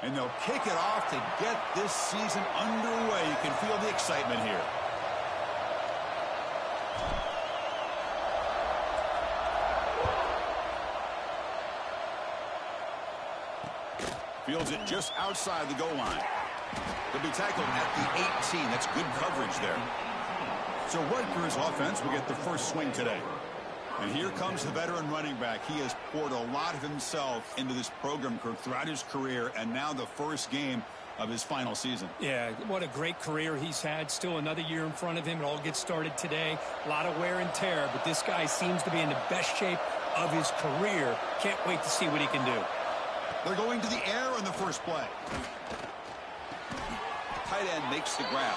And they'll kick it off to get this season underway. You can feel the excitement here. Fields it just outside the goal line. He'll be tackled at the 18. That's good coverage there. So Rutgers offense will get the first swing today. And here comes the veteran running back. He has poured a lot of himself into this program throughout his career, and now the first game of his final season. Yeah, what a great career he's had. Still another year in front of him. It all gets started today. A lot of wear and tear, but this guy seems to be in the best shape of his career. Can't wait to see what he can do. They're going to the air on the first play. Tight end makes the grab.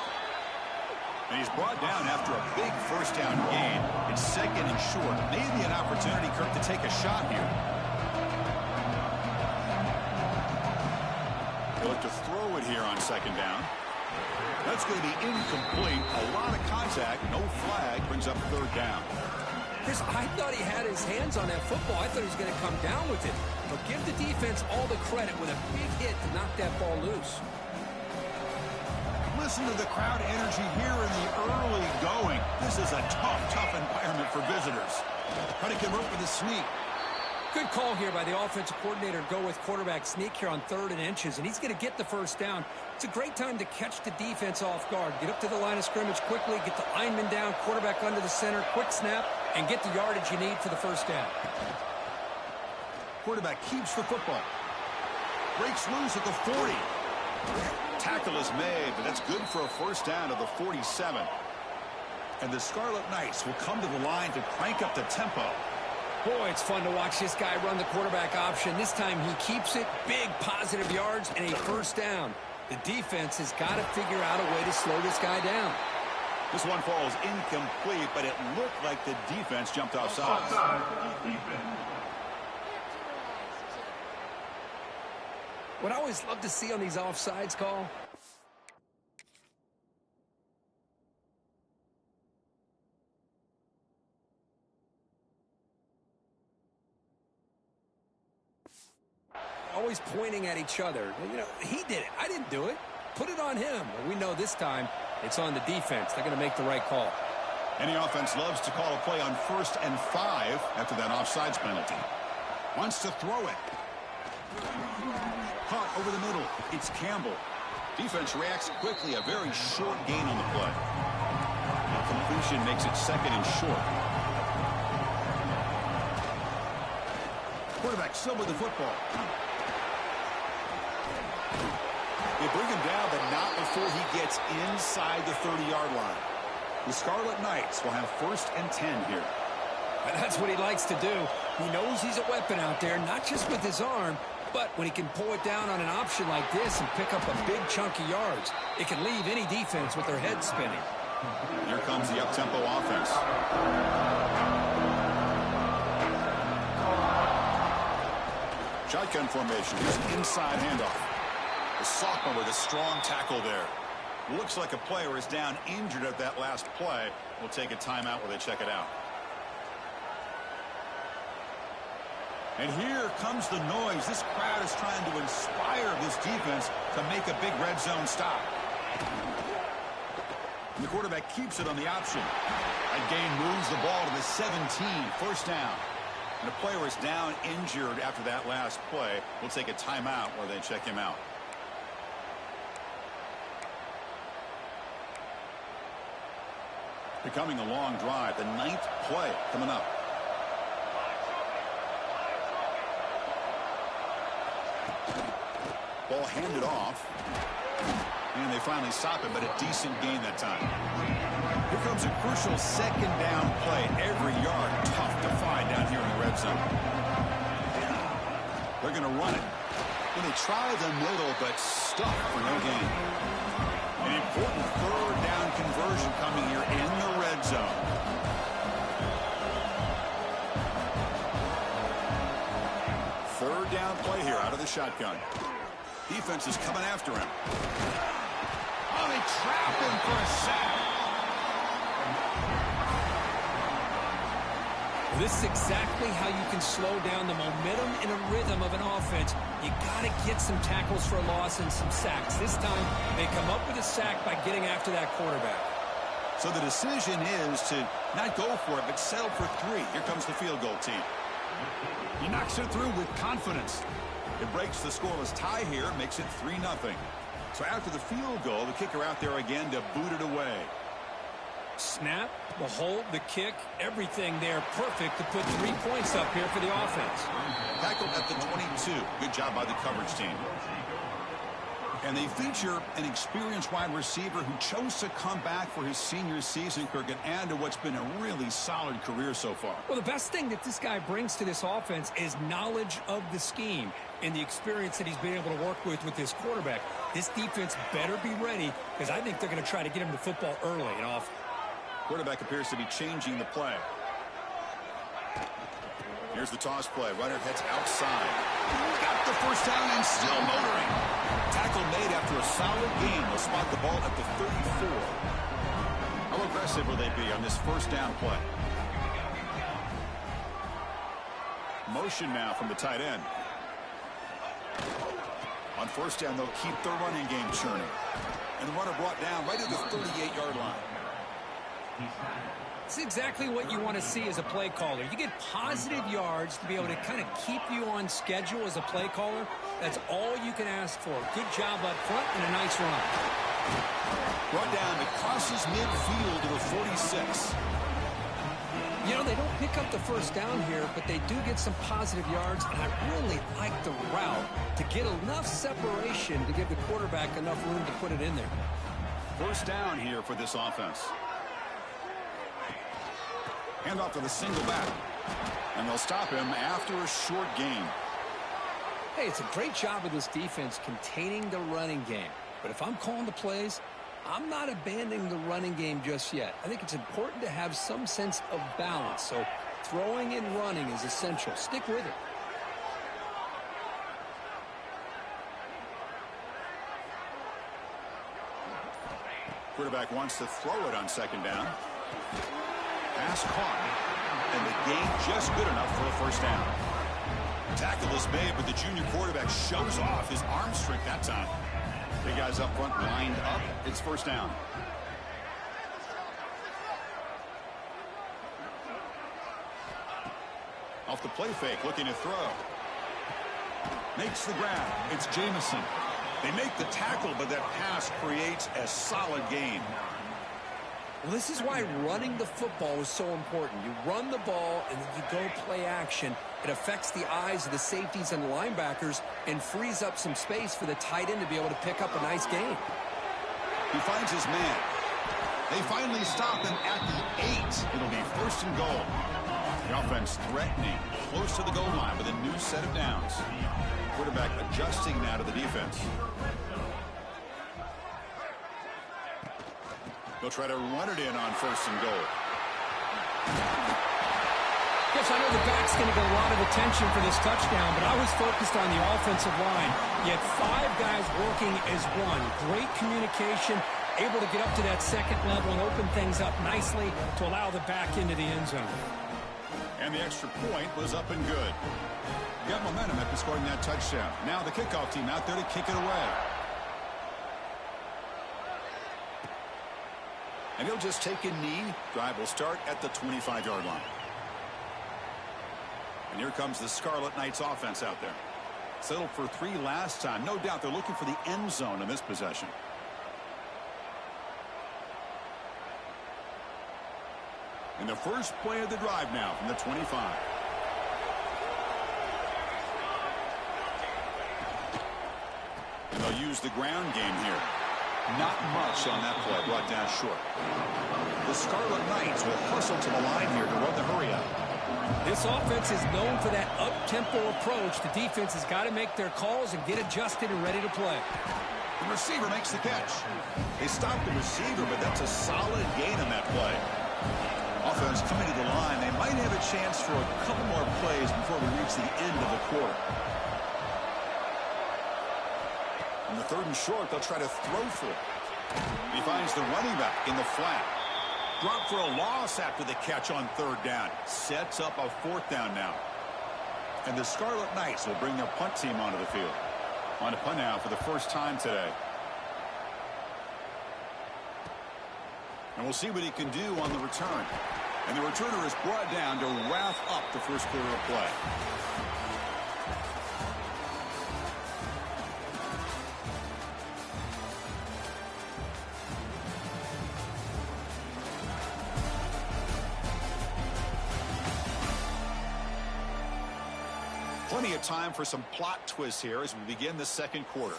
And he's brought down after a big first down gain. It's second and short. Maybe an opportunity, Kirk, to take a shot here. He'll look to throw it here on second down. That's going to be incomplete. A lot of contact. No flag. Brings up third down. Chris, I thought he had his hands on that football. I thought he was going to come down with it. But give the defense all the credit with a big hit to knock that ball loose. Listen to the crowd energy here in the early going. This is a tough environment for visitors. Trying to convert with a sneak. Good call here by the offensive coordinator to go with quarterback sneak here on 3rd and inches, and he's going to get the first down. It's a great time to catch the defense off guard. Get up to the line of scrimmage quickly, get the lineman down, quarterback under the center, quick snap, and get the yardage you need for the first down. Quarterback keeps the football. Breaks loose at the 40. Tackle is made, but that's good for a first down to the 47. And the Scarlet Knights will come to the line to crank up the tempo. Boy, it's fun to watch this guy run the quarterback option. This time he keeps it, big positive yards, and a first down. The defense has got to figure out a way to slow this guy down. This one falls incomplete, but it looked like the defense jumped offside. What I always love to see on these offsides call, always pointing at each other. You know, he did it. I didn't do it. Put it on him. Well, we know this time it's on the defense. They're going to make the right call. Any offense loves to call a play on 1st and 5 after that offsides penalty. Wants to throw it. Caught over the middle. It's Campbell. Defense reacts quickly. A very short gain on the play. The completion makes it 2nd and short. Quarterback still with the football. They bring him down, but not before he gets inside the 30-yard line. The Scarlet Knights will have 1st and 10 here. That's what he likes to do. He knows he's a weapon out there, not just with his arm, but when he can pull it down on an option like this and pick up a big chunk of yards, it can leave any defense with their head spinning. Here comes the up-tempo offense. Shotgun formation. Here's an inside handoff. The sophomore with a strong tackle there. Looks like a player is down injured at that last play. We'll take a timeout while they check it out. And here comes the noise. This crowd is trying to inspire this defense to make a big red zone stop. And the quarterback keeps it on the option. That gain moves the ball to the 17. First down. And the player is down injured after that last play. We'll take a timeout while they check him out. Becoming a long drive. The 9th play coming up. Ball handed off. And they finally stop it, but a decent gain that time. Here comes a crucial 2nd down play. Every yard tough to find down here in the red zone. They're going to run it. And they try the middle, but stuck for no gain. An important 3rd down conversion coming here in the red zone. Third down play here out of the shotgun. Defense is coming after him. Oh, they trap him for a sack. This is exactly how you can slow down the momentum and a rhythm of an offense. You got to get some tackles for a loss and some sacks. This time, they come up with a sack by getting after that quarterback. So the decision is to not go for it, but settle for 3. Here comes the field goal team. He knocks it through with confidence. It breaks the scoreless tie here, makes it 3-0. So after the field goal, the kicker out there again to boot it away. Snap, the hold, the kick, everything there perfect to put 3 points up here for the offense. Tackled at the 22. Good job by the coverage team. And they feature an experienced wide receiver who chose to come back for his senior season, Kirk, and add to what's been a really solid career so far. Well, the best thing that this guy brings to this offense is knowledge of the scheme and the experience that he's been able to work with this quarterback. This defense better be ready because I think they're going to try to get him the football early and often. Quarterback appears to be changing the play. Here's the toss play. Runner heads outside. Got the first down and still motoring. Tackle made after a solid game. They'll spot the ball at the 34. How aggressive will they be on this first down play? Motion now from the tight end. On first down, they'll keep their running game churning. And the runner brought down right at the 38-yard line. It's exactly what you want to see as a play caller. You get positive yards to be able to kind of keep you on schedule as a play caller. That's all you can ask for. Good job up front and a nice run. Brought down, it crosses midfield to the 46. You know, they don't pick up the first down here, but they do get some positive yards, and I really like the route to get enough separation to give the quarterback enough room to put it in there. First down here for this offense. Hand off to the single back. And they'll stop him after a short gain. Hey, it's a great job of this defense containing the running game. But if I'm calling the plays, I'm not abandoning the running game just yet. I think it's important to have some sense of balance. So throwing and running is essential. Stick with it. Quarterback wants to throw it on second down. Pass caught. And the gain just good enough for a first down. Tackle is made, but the junior quarterback shows off his arm strength that time. Big guys up front lined up. It's first down. Off the play fake, looking to throw. Makes the grab. It's Jamison. They make the tackle, but that pass creates a solid gain. Well, this is why running the football is so important. You run the ball, and then you go play action. It affects the eyes of the safeties and the linebackers and frees up some space for the tight end to be able to pick up a nice gain. He finds his man. They finally stop him at the 8. It'll be first and goal. The offense threatening, close to the goal line with a new set of downs. Quarterback adjusting now to the defense. They'll try to run it in on first and goal. Yes, I know the back's going to get a lot of attention for this touchdown, but I was focused on the offensive line. You had 5 guys working as one. Great communication, able to get up to that second level and open things up nicely to allow the back into the end zone. And the extra point was up and good. Got momentum after scoring that touchdown. Now the kickoff team out there to kick it away. And he'll just take a knee. Drive will start at the 25-yard line. And here comes the Scarlet Knights offense out there. Settled for 3 last time. No doubt they're looking for the end zone in this possession. And the first play of the drive now from the 25. And they'll use the ground game here. Not much on that play, brought down short. The Scarlet Knights will hustle to the line here to run the hurry up. This offense is known for that up-tempo approach. The defense has got to make their calls and get adjusted and ready to play. The receiver makes the catch. They stop the receiver, but that's a solid gain on that play. Offense coming to the line. They might have a chance for a couple more plays before we reach the end of the quarter. On the 3rd and short, they'll try to throw for it. He finds the running back in the flat. drop for a loss after the catch on third down. Sets up a fourth down now. And the Scarlet Knights will bring their punt team onto the field. On to punt now for the first time today. And we'll see what he can do on the return. And the returner is brought down to wrap up the first quarter of play. Plenty of time for some plot twists here as we begin the second quarter.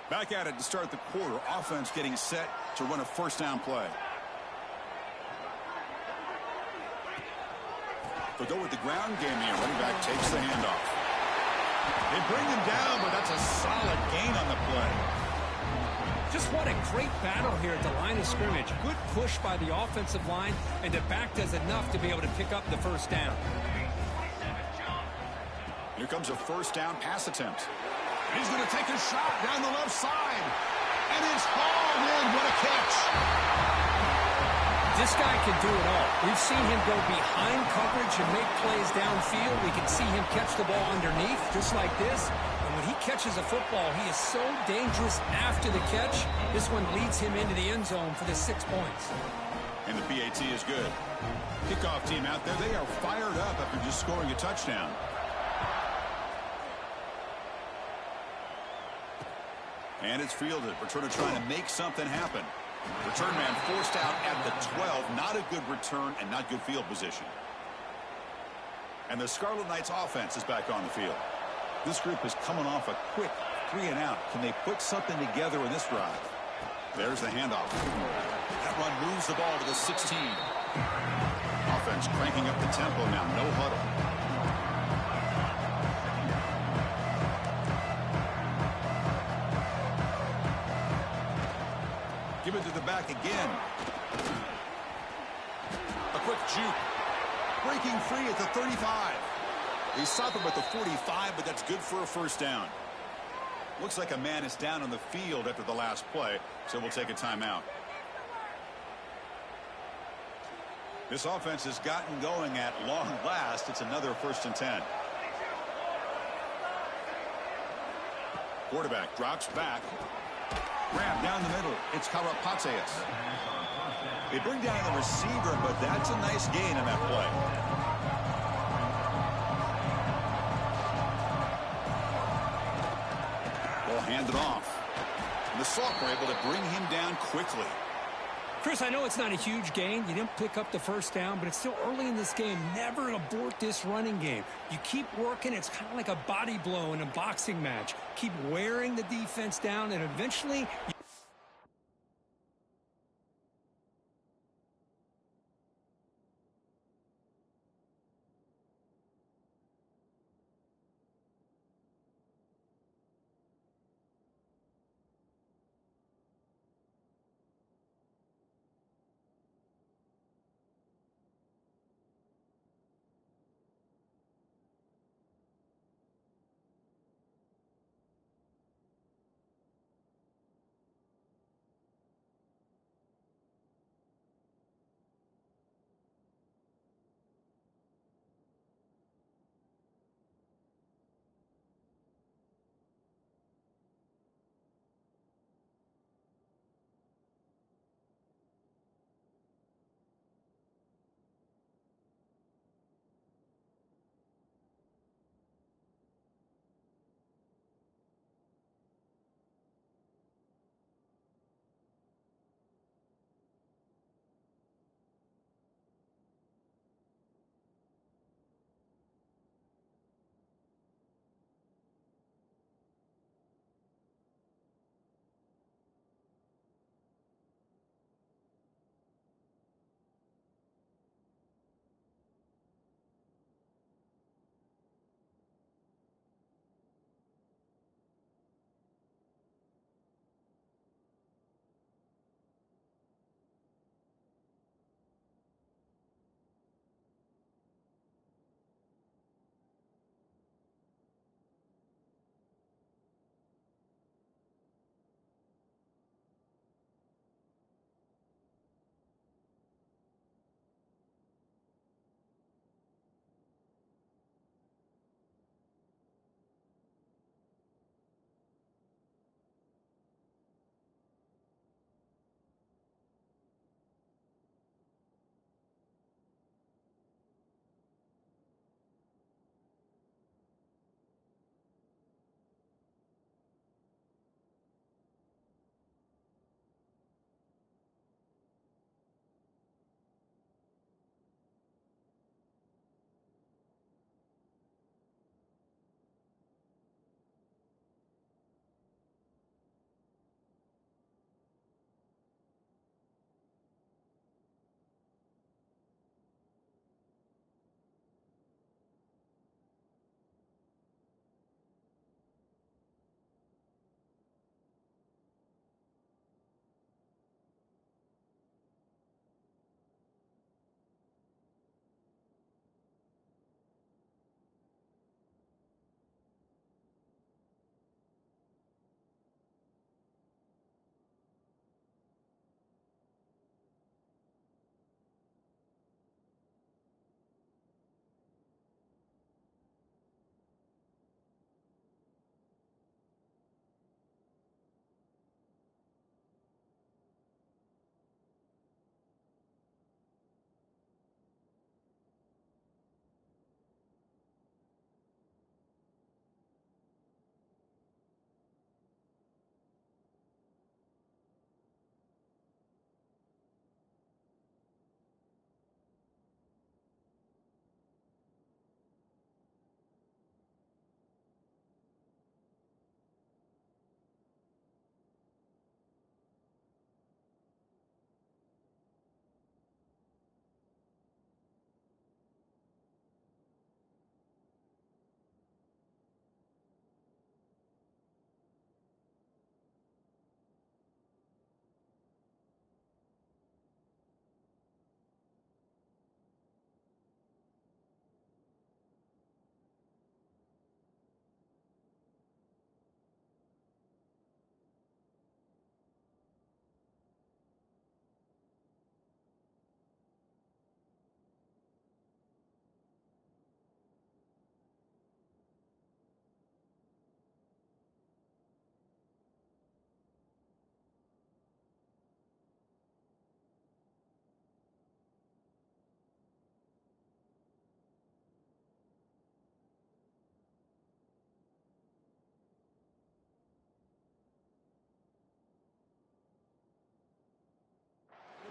Back at it to start the quarter. Offense getting set to run a first down play. They'll go with the ground game here. Running back takes the handoff. They bring him down, but that's a solid gain on the play. Just what a great battle here at the line of scrimmage. Good push by the offensive line, and the back does enough to be able to pick up the first down. Here comes a first down pass attempt. He's going to take a shot down the left side. And it's hauled in. What a catch. This guy can do it all. We've seen him go behind coverage and make plays downfield. We can see him catch the ball underneath, just like this. And when he catches a football, he is so dangerous after the catch. This one leads him into the end zone for the 6 points. And the PAT is good. Kickoff team out there, they are fired up after just scoring a touchdown. And it's fielded. Returner trying to make something happen. Return man forced out at the 12. Not a good return and not good field position. And the Scarlet Knights offense is back on the field. This group is coming off a quick 3 and out. Can they put something together in this drive? There's the handoff. That run moves the ball to the 16. Offense cranking up the tempo now. No huddle. Give it to the back again. A quick juke. Breaking free at the 35. He stopped him at the 45, but that's good for a first down. Looks like a man is down on the field after the last play, so we'll take a timeout. This offense has gotten going at long last. It's another 1st and 10. Quarterback drops back. Grab down the middle. It's Karapateas. They bring down the receiver, but that's a nice gain on that play. Ball handed off. And the Sox were able to bring him down quickly. Chris, I know it's not a huge gain. You didn't pick up the first down, but it's still early in this game. Never abort this running game. You keep working. It's kind of like a body blow in a boxing match. Keep wearing the defense down, and eventually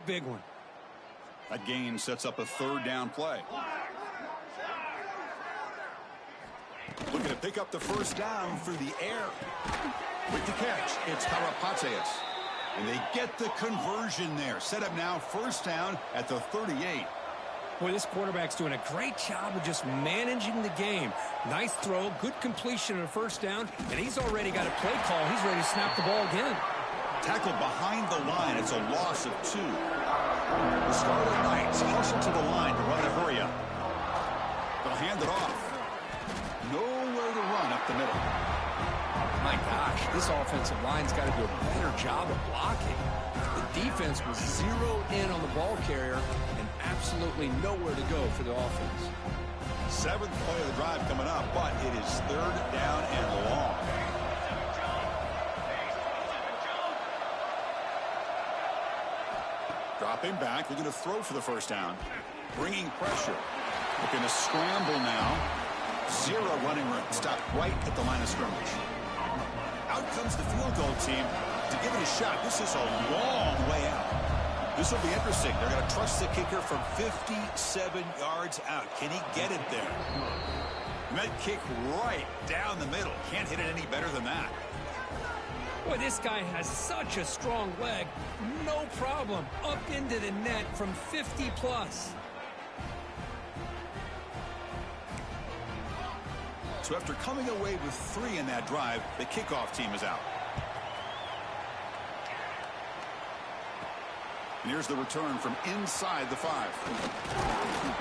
Big one. That gain sets up a third down play. Looking to pick up the first down through the air. With the catch, it's Karapateas. And they get the conversion there. Set up now, first down at the 38. Boy, this quarterback's doing a great job of just managing the game. Nice throw, good completion of a first down, and he's already got a play call. He's ready to snap the ball again. Tackled behind the line. It's a loss of 2. The Scarlet Knights hustle to the line to run the hurry up. They'll hand it off. Nowhere to run up the middle. My gosh, this offensive line's got to do a better job of blocking. The defense was zeroed in on the ball carrier and absolutely nowhere to go for the offense. 7th play of the drive coming up, but it is third down and long. Dropping back, looking to throw for the first down. Bringing pressure. Looking to scramble now. 0 running room. Stopped right at the line of scrimmage. Out comes the field goal team to give it a shot. This is a long way out. This will be interesting. They're going to trust the kicker from 57 yards out. Can he get it there? Met kick right down the middle. Can't hit it any better than that. Boy, this guy has such a strong leg. No problem. Up into the net from 50 plus. So after coming away with 3 in that drive, the kickoff team is out. And here's the return from inside the 5.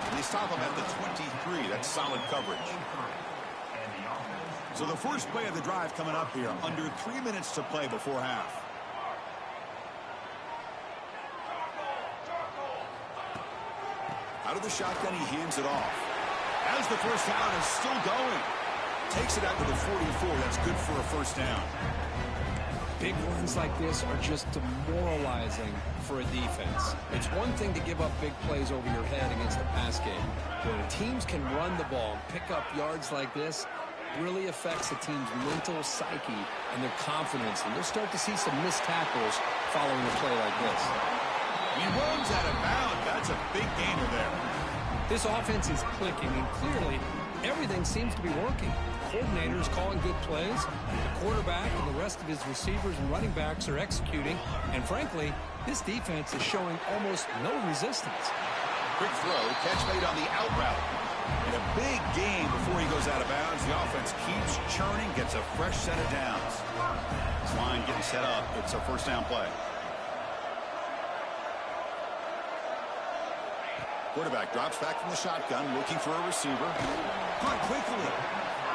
And they stop him at the 23. That's solid coverage. So the first play of the drive coming up here. Under 3 minutes to play before half. Out of the shotgun, he hands it off. As the first down is still going. Takes it out to the 44. That's good for a first down. Big runs like this are just demoralizing for a defense. It's one thing to give up big plays over your head against the pass game. When teams can run the ball and pick up yards like this, really affects a team's mental psyche and their confidence. And you'll start to see some missed tackles following a play like this. He runs out of bounds. That's a big gainer there. This offense is clicking, and clearly everything seems to be working. The coordinator is calling good plays. The quarterback and the rest of his receivers and running backs are executing. And frankly, this defense is showing almost no resistance. Quick throw, catch made on the out route. And a big gain before he goes out of bounds. The offense keeps churning, gets a fresh set of downs. This line getting set up. It's a first down play. Quarterback drops back from the shotgun, looking for a receiver. Caught quickly.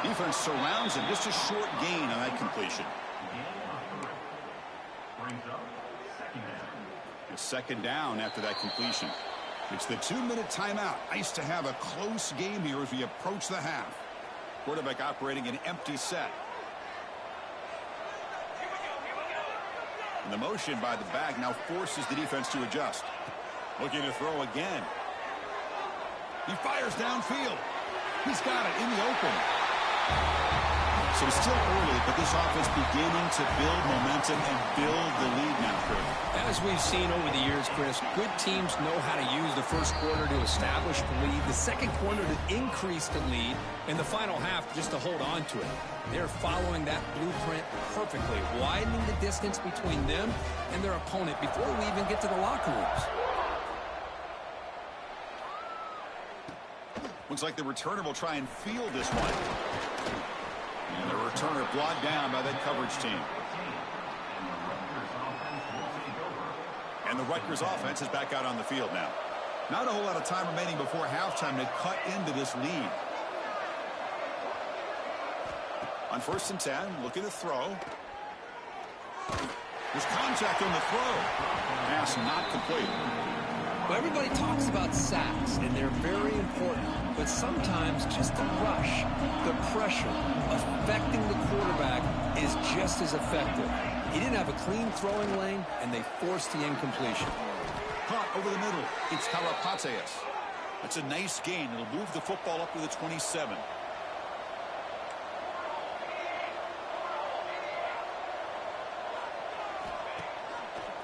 Defense surrounds him. Just a short gain on that completion. It's second down after that completion. It's the 2-minute timeout. Nice to have a close game here as we approach the half. Quarterback operating an empty set. And the motion by the back now forces the defense to adjust. Looking to throw again. He fires downfield. He's got it in the open. So it's still early, but this offense beginning to build momentum and build the lead now, Chris. As we've seen over the years, Chris, good teams know how to use the first quarter to establish the lead, the second quarter to increase the lead, and the final half just to hold on to it. They're following that blueprint perfectly, widening the distance between them and their opponent before we even get to the locker rooms. Looks like the returner will try and field this one. And the returner blocked down by that coverage team. And the Rutgers offense is back out on the field now. Not a whole lot of time remaining before halftime to cut into this lead. On 1st and 10, looking to throw. There's contact on the throw. Pass not complete. Well, everybody talks about sacks, and they're very important. But sometimes just the rush, the pressure, affecting the quarterback is just as effective. He didn't have a clean throwing lane, and they forced the incompletion. Caught over the middle. It's Karapateas. That's a nice gain. It'll move the football up to the 27.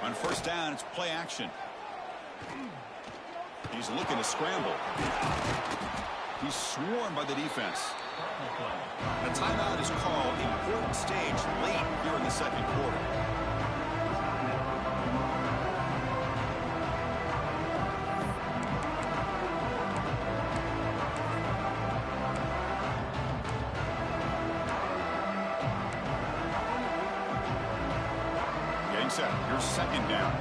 On 1st down, it's play action. He's looking to scramble. He's swarmed by the defense. A timeout is called. Important stage late here in the second quarter. Getting set. Your second down.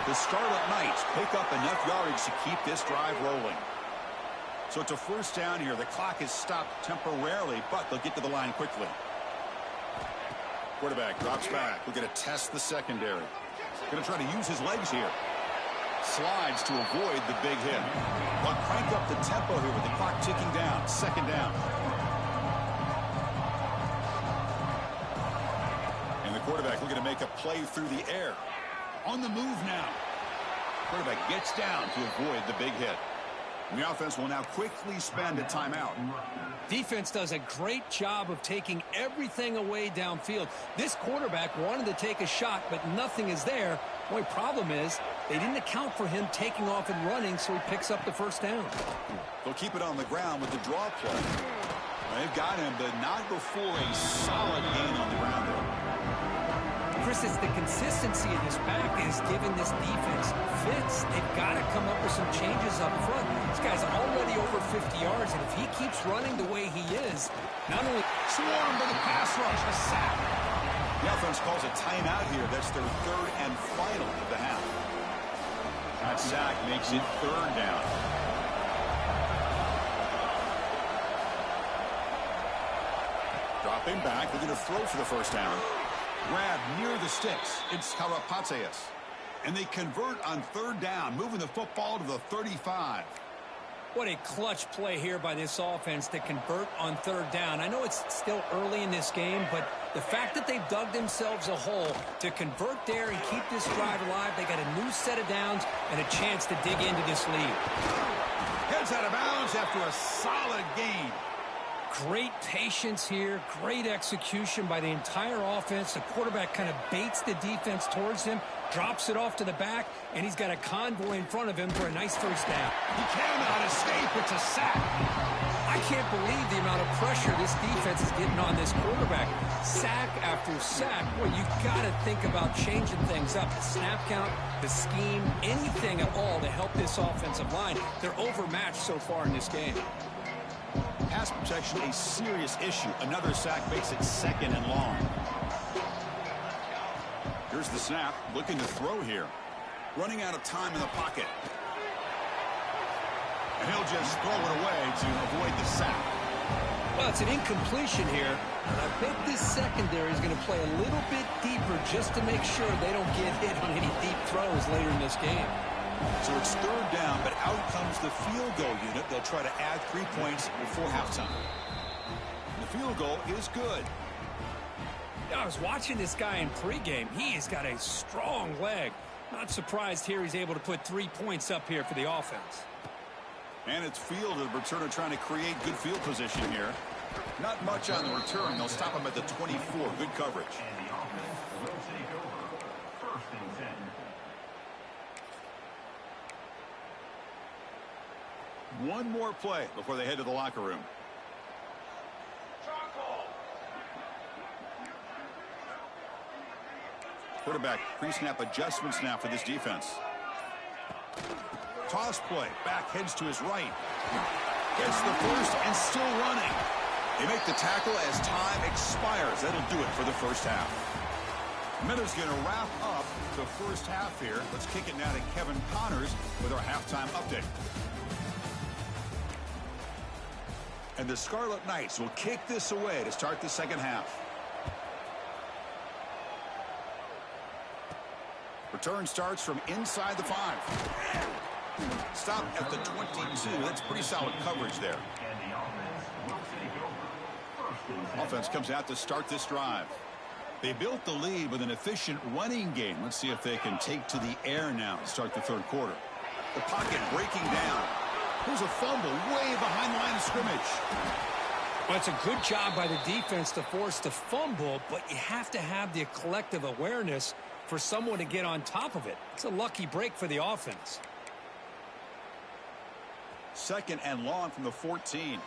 The Scarlet Knights pick up enough yardage to keep this drive rolling. So it's a first down here. The clock is stopped temporarily, but they'll get to the line quickly. Quarterback drops back. We're going to test the secondary. Going to try to use his legs here. Slides to avoid the big hit. They'll crank up the tempo here with the clock ticking down. Second down. And the quarterback looking to make a play through the air. On the move now. Quarterback gets down to avoid the big hit. And the offense will now quickly spend a timeout. Defense does a great job of taking everything away downfield. This quarterback wanted to take a shot, but nothing is there. The only problem is they didn't account for him taking off and running, so he picks up the first down. They'll keep it on the ground with the draw play. They've got him, but not before a solid gain on the ground there. Chris, it's the consistency of this back is giving this defense fits. They've got to come up with some changes up front. This guy's already over 50 yards, and if he keeps running the way he is, not only swarmed by the pass rush, a sack. The offense calls a timeout here. That's their third and final of the half. That sack makes it third down. Dropping back, they're going to throw for the first down. Grab near the sticks. It's Karapatsias. And they convert on third down, moving the football to the 35. What a clutch play here by this offense to convert on third down. I know it's still early in this game, but the fact that they've dug themselves a hole to convert there and keep this drive alive, they got a new set of downs and a chance to dig into this lead. Heads out of bounds after a solid gain. Great patience here, great execution by the entire offense. The quarterback kind of baits the defense towards him, drops it off to the back, and he's got a convoy in front of him for a nice first down. He cannot escape. It's a sack. I can't believe the amount of pressure this defense is getting on this quarterback. Sack after sack. Well, you've got to think about changing things up. The snap count, the scheme, anything at all to help this offensive line. They're overmatched so far in this game. Pass protection, a serious issue. Another sack makes it second and long. Here's the snap, looking to throw here. Running out of time in the pocket. And he'll just throw it away to avoid the sack. Well, it's an incompletion here. I bet this secondary is going to play a little bit deeper just to make sure they don't get hit on any deep throws later in this game. So it's third down, but out comes the field goal unit. They'll try to add 3 points before halftime. The field goal is good. I was watching this guy in pregame. He's got a strong leg. Not surprised here he's able to put 3 points up here for the offense. And it's field. The returner trying to create good field position here. Not much on the return. They'll stop him at the 24. Good coverage. One more play before they head to the locker room. Quarterback pre-snap adjustments now for this defense. Toss play. Back heads to his right. Gets the first and still running. They make the tackle as time expires. That'll do it for the first half. Miller's going to wrap up the first half here. Let's kick it now to Kevin Connors with our halftime update. And the Scarlet Knights will kick this away to start the second half. Return starts from inside the 5. Stop at the 22. That's pretty solid coverage there. Offense comes out to start this drive. They built the lead with an efficient running game. Let's see if they can take to the air now to start the third quarter. The pocket breaking down. Here's a fumble way behind the line of scrimmage. Well, it's a good job by the defense to force the fumble, but you have to have the collective awareness for someone to get on top of it. It's a lucky break for the offense. 2nd and long from the 14.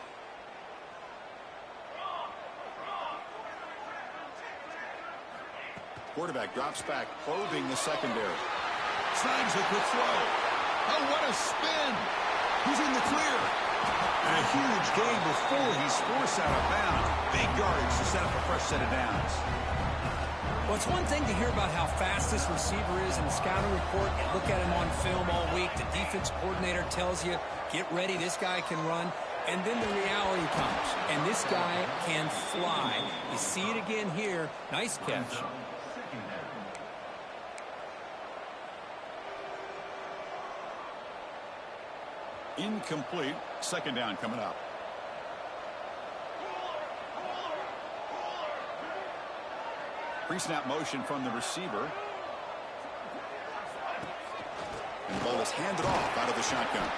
Quarterback drops back, probing the secondary. Snags a quick throw. Oh, what a spin. He's in the clear. And a huge gain before he's forced out of bounds. Big yardage to set up a fresh set of downs. Well, it's one thing to hear about how fast this receiver is in the scouting report. You look at him on film all week. The defense coordinator tells you, get ready, this guy can run. And then the reality comes. And this guy can fly. You see it again here. Nice catch. Incomplete. 2nd down coming up. Pre-snap motion from the receiver. And the ball is handed off out of the shotgun.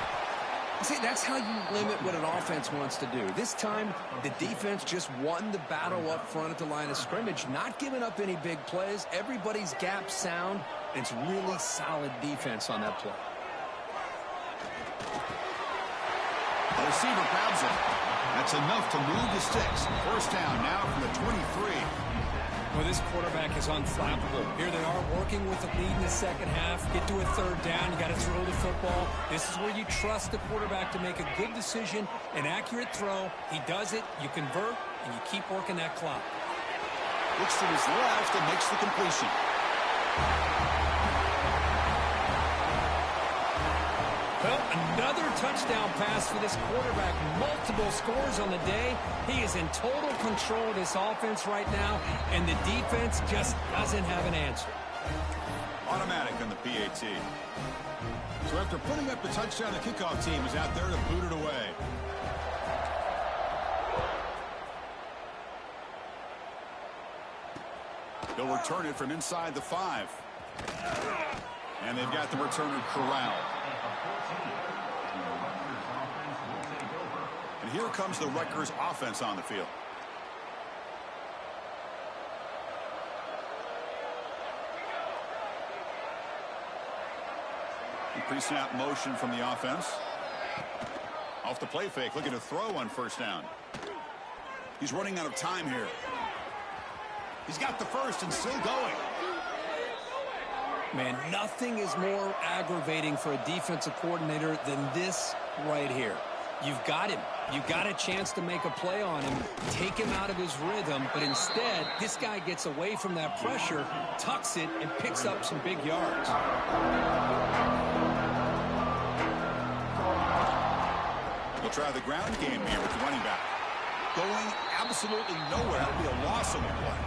See, that's how you limit what an offense wants to do. This time, the defense just won the battle up front at the line of scrimmage, not giving up any big plays. Everybody's gap sound. It's really solid defense on that play. The receiver grabs it. That's enough to move the sticks. 1st down now from the 23. Well, this quarterback is unflappable. Here they are working with the lead in the 2nd half. Get to a 3rd down. You got to throw the football. This is where you trust the quarterback to make a good decision, an accurate throw. He does it. You convert, and you keep working that clock. Looks to his left and makes the completion. Well, another touchdown pass for this quarterback. Multiple scores on the day. He is in total control of this offense right now, and the defense just doesn't have an answer. Automatic on the PAT. So after putting up the touchdown, the kickoff team is out there to boot it away. They'll return it from inside the 5. And they've got the returner corralled. And here comes the Rutgers offense on the field. Pre-snap motion from the offense. Off the play fake, looking to throw on 1st down. He's running out of time here. He's got the 1st and still going. Man, nothing is more aggravating for a defensive coordinator than this right here. You've got him. You've got a chance to make a play on him, take him out of his rhythm, but instead, this guy gets away from that pressure, tucks it, and picks up some big yards. We'll try the ground game here with the running back. Going absolutely nowhere. That'll be a loss on the play.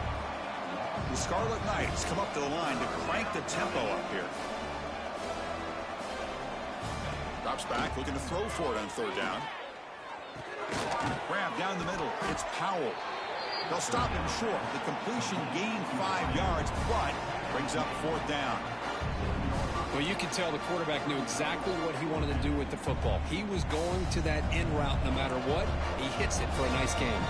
The Scarlet Knights come up to the line to crank the tempo up here. Drops back, looking to throw for it on 3rd down. Grab down the middle. It's Powell. They'll stop him short. The completion gained 5 yards, but brings up 4th down. Well, you can tell the quarterback knew exactly what he wanted to do with the football. He was going to that in route no matter what. He hits it for a nice gain.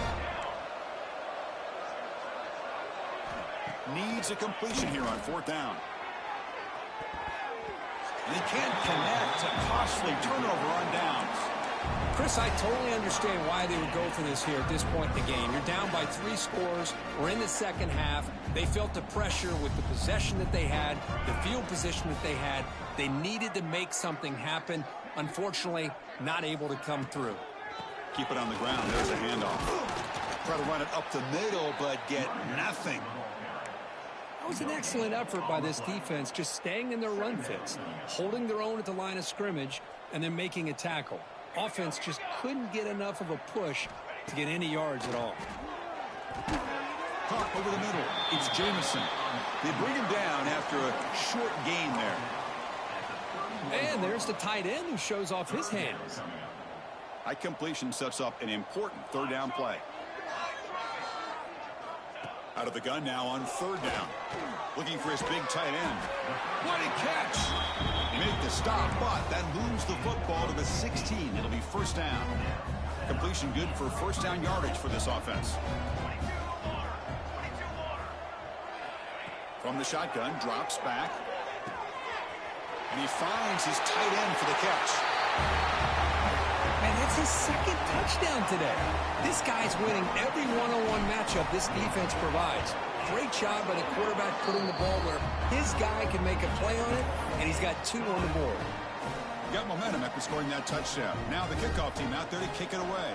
Needs a completion here on 4th down. And he can't connect. A costly turnover on downs. Chris, I totally understand why they would go for this here at this point in the game. You're down by 3 scores. We're in the 2nd half. They felt the pressure with the possession that they had, the field position that they had. They needed to make something happen. Unfortunately, not able to come through. Keep it on the ground. There's a handoff. Try to run it up the middle, but get nothing. That was an excellent effort by this defense, just staying in their run fits, holding their own at the line of scrimmage, and then making a tackle. Offense just couldn't get enough of a push to get any yards at all. Caught over the middle. It's Jamison. They bring him down after a short gain there. And there's the tight end who shows off his hands. High completion sets up an important 3rd down play. Out of the gun now on 3rd down. Looking for his big tight end. What a catch! He made the stop, but that moves the football to the 16. It'll be 1st down. completion good for first down yardage for this offense. From the shotgun, drops back. And he finds his tight end for the catch. And that's his second touchdown today. This guy's winning every one-on-one matchup this defense provides. Great job by the quarterback putting the ball where his guy can make a play on it, and he's got 2 on the board. Got momentum after scoring that touchdown. Now the kickoff team out there to kick it away.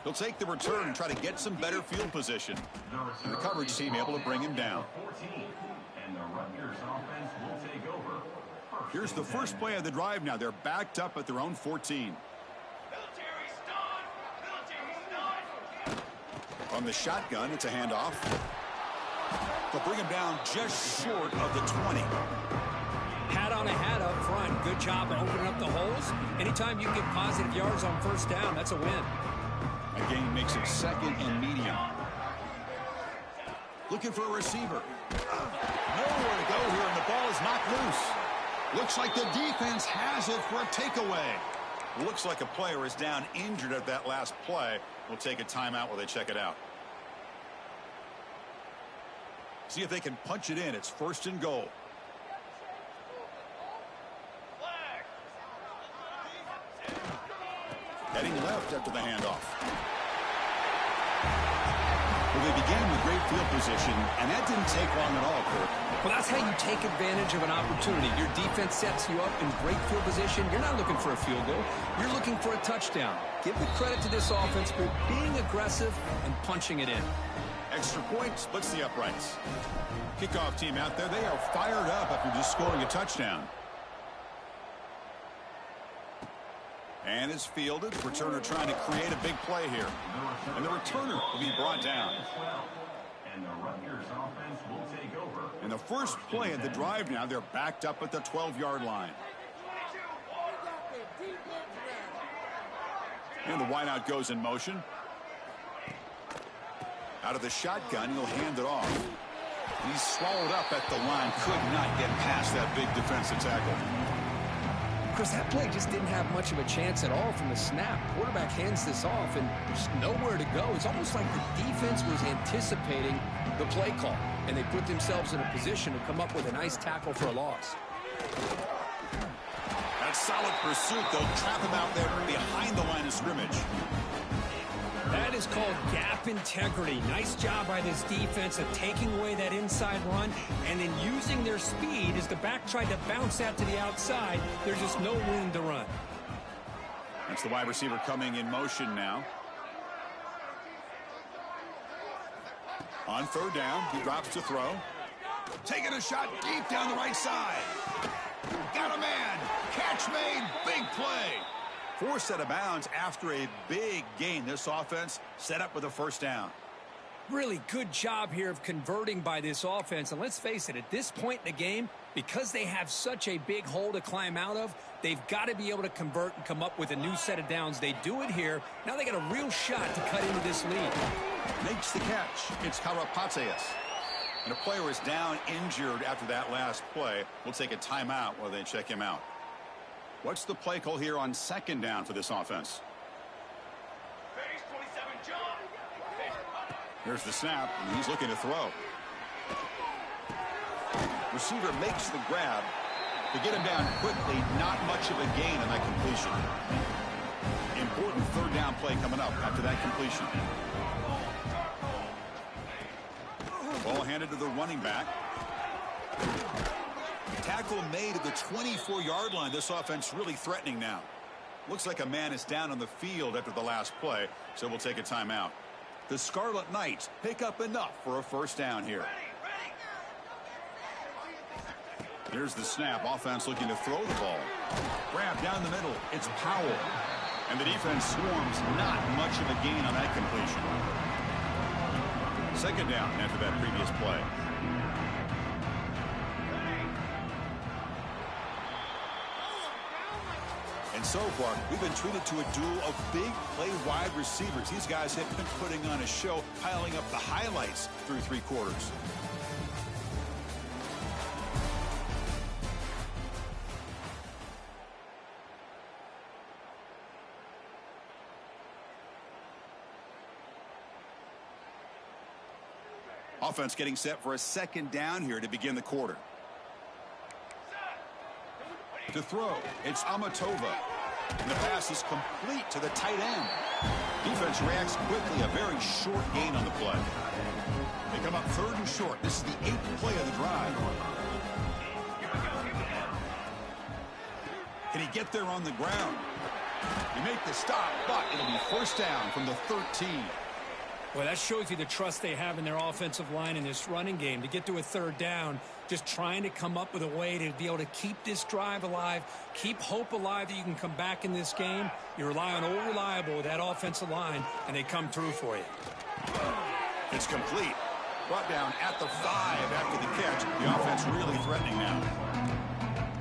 He'll take the return and try to get some better field position. And the coverage team able to bring him down. Here's the first play of the drive now. They're backed up at their own 14. From the shotgun, it's a handoff. They'll bring him down just short of the 20. Hat on a hat up front. Good job of opening up the holes. Anytime you get positive yards on first down, that's a win. A gain makes it second and medium. Looking for a receiver. Nowhere to go here, and the ball is knocked loose. Looks like the defense has it for a takeaway. Looks like a player is down injured at that last play. We'll take a timeout while they check it out. See if they can punch it in. It's first and goal. Heading left after the handoff. Well, they began with great field position, and that didn't take long at all, Kirk. Well, that's how you take advantage of an opportunity. Your defense sets you up in great field position. You're not looking for a field goal. You're looking for a touchdown. Give the credit to this offense for being aggressive and punching it in. Extra point splits the uprights. Kickoff team out there, they are fired up after just scoring a touchdown. And it's fielded. Returner trying to create a big play here. And the returner will be brought down. In the first play of the drive now, they're backed up at the 12-yard line. And the wideout goes in motion. Out of the shotgun, he'll hand it off. He's swallowed up at the line. Could not get past that big defensive tackle. Chris, that play just didn't have much of a chance at all from the snap. Quarterback hands this off, and there's nowhere to go. It's almost like the defense was anticipating the play call, and they put themselves in a position to come up with a nice tackle for a loss. That solid pursuit, they'll trap him out there behind the line of scrimmage. That is called gap integrity. Nice job by this defense of taking away that inside run and then using their speed as the back tried to bounce that to the outside. There's just no room to run. That's the wide receiver coming in motion now. On third down, he drops to throw. Taking a shot deep down the right side. Got a man. Catch made. Big play. Forced out of bounds after a big gain. This offense set up with a first down. Really good job here of converting by this offense. And let's face it, at this point in the game, because they have such a big hole to climb out of, they've got to be able to convert and come up with a new set of downs. They do it here. Now they got a real shot to cut into this lead. Makes the catch. It's Karapatsias. And a player is down injured after that last play. We'll take a timeout while they check him out. What's the play call here on second down for this offense? Here's the snap, and he's looking to throw. Receiver makes the grab. To get him down quickly, not much of a gain on that completion. Important third down play coming up after that completion. Ball handed to the running back. Tackle made at the 24-yard line. This offense really threatening now. Looks like a man is down on the field after the last play, so we'll take a timeout. The Scarlet Knights pick up enough for a first down here. Here's the snap. Offense looking to throw the ball. Grab down the middle. It's Powell. And the defense swarms. Not much of a gain on that completion. Second down after that previous play. And so far, we've been treated to a duel of big play wide receivers. These guys have been putting on a show, piling up the highlights through three quarters. Offense getting set for a second down here to begin the quarter. To throw, it's Amatova. And the pass is complete to the tight end. Defense reacts quickly, a very short gain on the play. They come up 3rd and short. This is the 8th play of the drive. Can he get there on the ground? He make the stop, but it'll be first down from the 13. Well, that shows you the trust they have in their offensive line in this running game. To get to a 3rd down, just trying to come up with a way to be able to keep this drive alive, keep hope alive that you can come back in this game. You rely on Old Reliable with that offensive line, and they come through for you. It's complete. Brought down at the 5 after the catch. The offense really threatening now.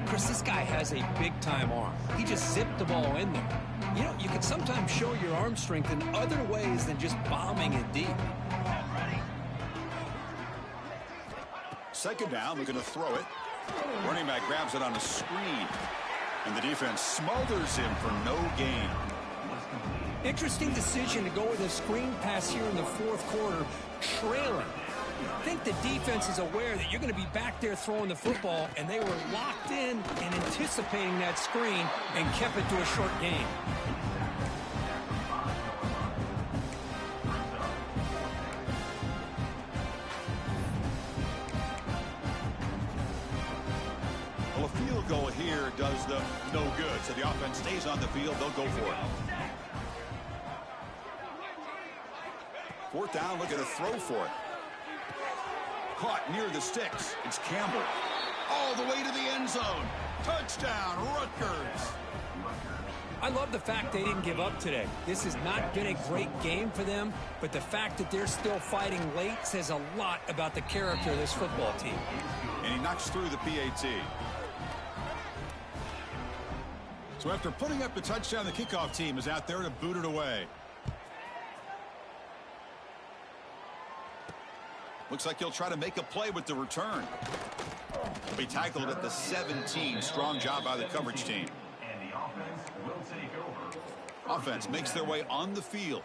Chris, this guy has a big-time arm. He just zipped the ball in there. You know, you can sometimes show your arm strength in other ways than just bombing it deep. Second down, looking to throw it. Running back grabs it on a screen. And the defense smothers him for no gain. Interesting decision to go with a screen pass here in the 4th quarter, trailing. I think the defense is aware that you're going to be back there throwing the football, and they were locked in and anticipating that screen and kept it to a short gain. Well, a field goal here does them no good, so the offense stays on the field. They'll go for it. 4th down, looking to throw for it. Caught near the sticks. It's Campbell. All the way to the end zone. Touchdown, Rutgers. I love the fact they didn't give up today. This has not been a great game for them, but the fact that they're still fighting late says a lot about the character of this football team. And he knocks through the PAT. So after putting up the touchdown, the kickoff team is out there to boot it away. Looks like he'll try to make a play with the return. He'll be tackled at the 17. Strong job by the coverage team. Offense makes their way on the field.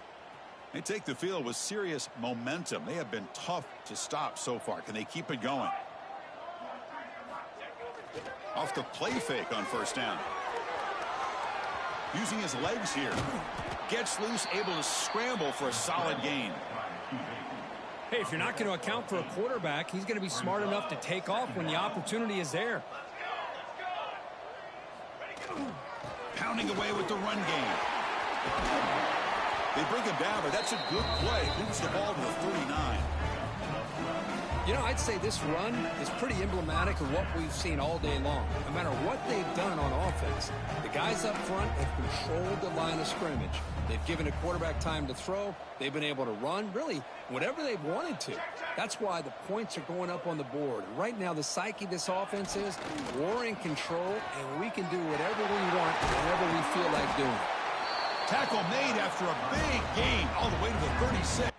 They take the field with serious momentum. They have been tough to stop so far. Can they keep it going? Off the play fake on 1st down. Using his legs here. Gets loose, able to scramble for a solid gain. Hey, if you're not going to account for a quarterback, he's going to be smart enough to take off when the opportunity is there. Pounding away with the run game. They bring him down, but that's a good play. Moves the ball to the 39. You know, I'd say this run is pretty emblematic of what we've seen all day long. No matter what they've done on offense, the guys up front have controlled the line of scrimmage. They've given a quarterback time to throw. They've been able to run, really, whatever they've wanted to. That's why the points are going up on the board. And right now, the psyche of this offense is we're in control, and we can do whatever we want whenever we feel like doing it. Tackle made after a big gain all the way to the 36.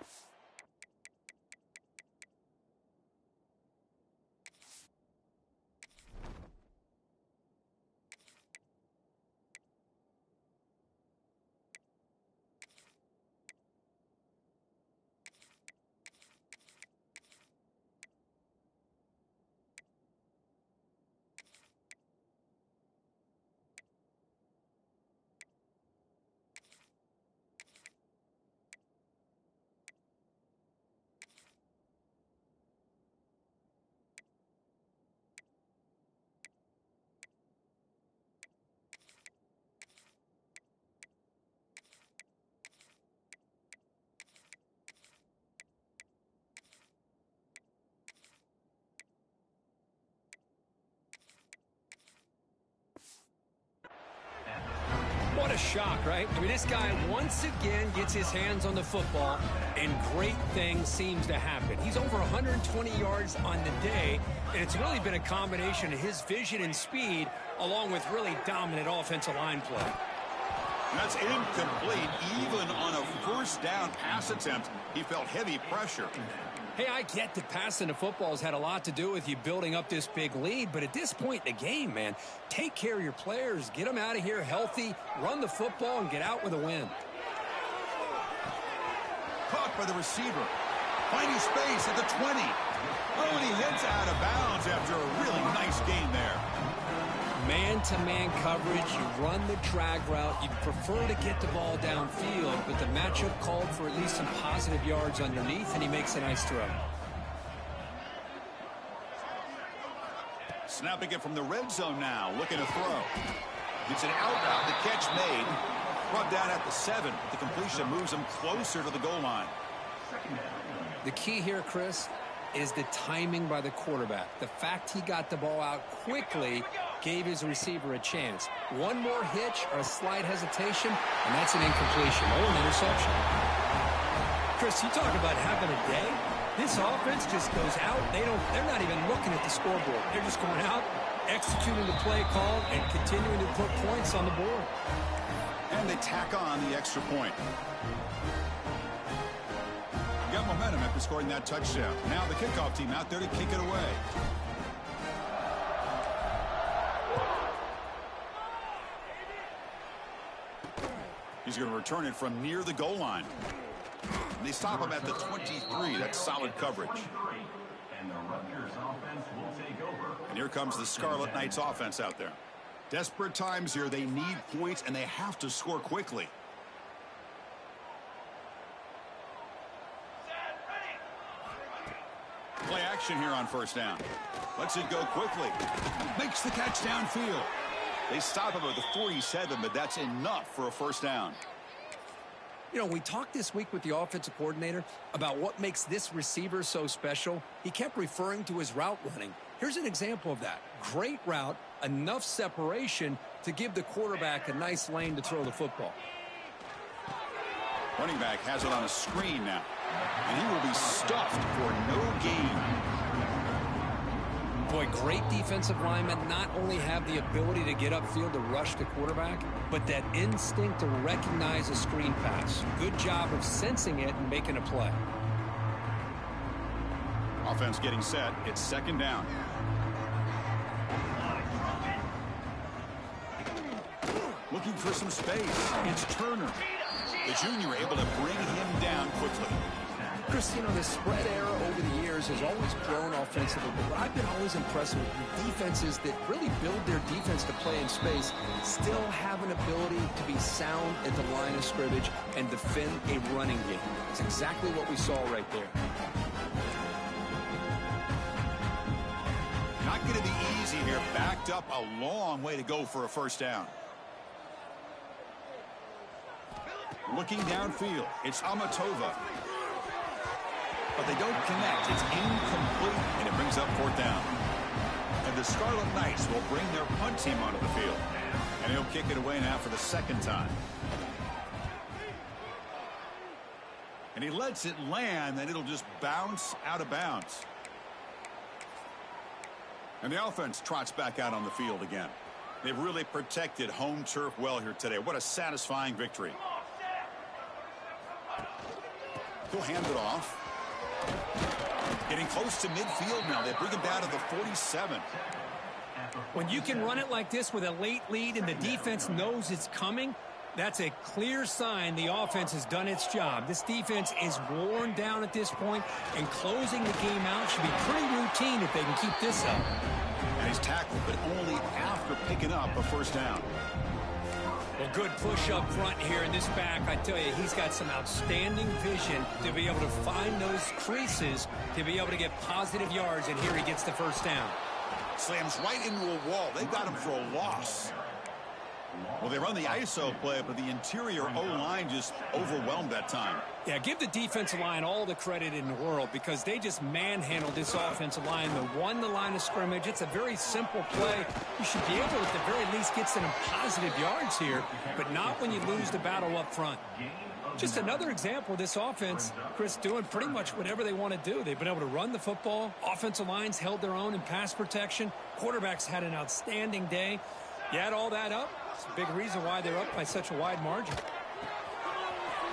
What a shock, right? I mean, this guy once again gets his hands on the football, and great things seems to happen. He's over 120 yards on the day, and it's really been a combination of his vision and speed, along with really dominant offensive line play. That's incomplete. Even on a 1st down pass attempt, he felt heavy pressure. Hey, I get that passing the football has had a lot to do with you building up this big lead, but at this point in the game, man, take care of your players, get them out of here healthy, run the football, and get out with a win. Caught by the receiver. Finding space at the 20. Oh, and he heads out of bounds after a really nice gain there. Man-to-man coverage, you run the drag route. You'd prefer to get the ball downfield, but the matchup called for at least some positive yards underneath, and he makes a nice throw. Snapping it from the red zone now, looking to throw. It's an out route, the catch made. Brought down at the 7. The completion moves him closer to the goal line. The key here, Chris, is the timing by the quarterback. The fact he got the ball out quickly gave his receiver a chance. One more hitch or a slight hesitation, and that's an incompletion or an interception. Chris, you talk about having a day. This offense just goes out. They're not even looking at the scoreboard. They're just going out, executing the play call, and continuing to put points on the board. And they tack on the extra point. Got momentum after scoring that touchdown. Now the kickoff team out there to kick it away. He's going to return it from near the goal line. And they stop him at the 23. That's solid coverage. And here comes the Scarlet Knights offense out there. Desperate times here. They need points, and they have to score quickly. Play action here on first down. Lets it go quickly. Makes the catch downfield. They stop him at the 47, but that's enough for a first down. You know, we talked this week with the offensive coordinator about what makes this receiver so special. He kept referring to his route running. Here's an example of that. Great route, enough separation to give the quarterback a nice lane to throw the football. Running back has it on a screen now, and he will be stuffed for no gain. Boy, great defensive linemen not only have the ability to get upfield to rush the quarterback, but that instinct to recognize a screen pass. Good job of sensing it and making a play. Offense getting set. It's second down. Looking for some space. It's Turner. The junior able to bring him down quickly. Chris, you know, the spread era over the years has always grown offensively, but what I've been always impressed with defenses that really build their defense to play in space still have an ability to be sound at the line of scrimmage and defend a running game. It's exactly what we saw right there. Not going to be easy here. Backed up a long way to go for a first down. Looking downfield. It's Amatova. But they don't connect. It's incomplete, and it brings up fourth down. And the Scarlet Knights will bring their punt team onto the field. And he'll kick it away now for the second time. And he lets it land, and it'll just bounce out of bounds. And the offense trots back out on the field again. They've really protected home turf well here today. What a satisfying victory. He'll hand it off. Getting close to midfield now. They bring him down to the 47. When you can run it like this with a late lead and the defense knows it's coming, that's a clear sign the offense has done its job. This defense is worn down at this point, and closing the game out should be pretty routine if they can keep this up. And he's tackled, but only after picking up a first down. Well, good push up front here in this back. I tell you, he's got some outstanding vision to be able to find those creases to be able to get positive yards, and here he gets the first down. Slams right into a wall. They got him for a loss. Well, they run the ISO play, but the interior O-line just overwhelmed that time. Yeah, give the defensive line all the credit in the world because they just manhandled this offensive line. They won the line of scrimmage. It's a very simple play. You should be able to, at the very least, get some positive yards here, but not when you lose the battle up front. Just another example of this offense, Chris, doing pretty much whatever they want to do. They've been able to run the football. Offensive lines held their own in pass protection. Quarterbacks had an outstanding day. You add all that up, it's a big reason why they're up by such a wide margin.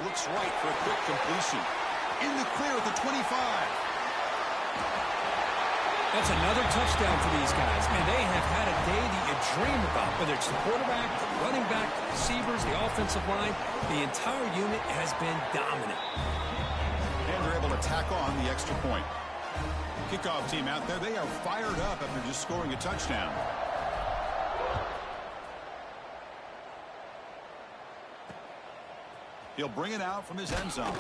Looks right for a quick completion. In the clear at the 25. That's another touchdown for these guys. Man, they have had a day that you dream about, whether it's the quarterback, the running back, the receivers, the offensive line. The entire unit has been dominant. And they're able to to tack on the extra point. Kickoff team out there, they are fired up after just scoring a touchdown. He'll bring it out from his end zone.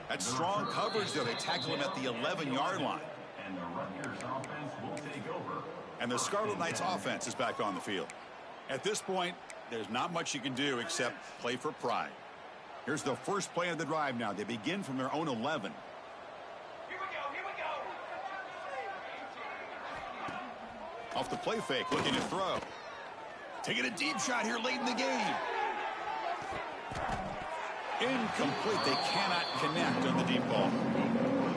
That's strong coverage, though. They tackle him at the 11-yard line. And the Rutgers offense will take over. And the Scarlet Knights offense is back on the field. At this point, there's not much you can do except play for pride. Here's the first play of the drive now. They begin from their own 11. Here we go. Off the play fake, looking to throw. Taking a deep shot here late in the game. Incomplete. They cannot connect on the deep ball.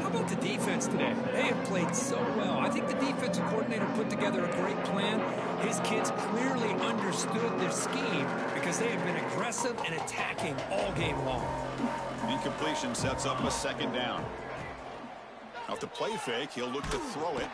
How about the defense today? They have played so well. I think the defensive coordinator put together a great plan. His kids clearly understood their scheme because they have been aggressive and attacking all game long. Incompletion sets up a second down. Off the play fake, he'll look to throw it.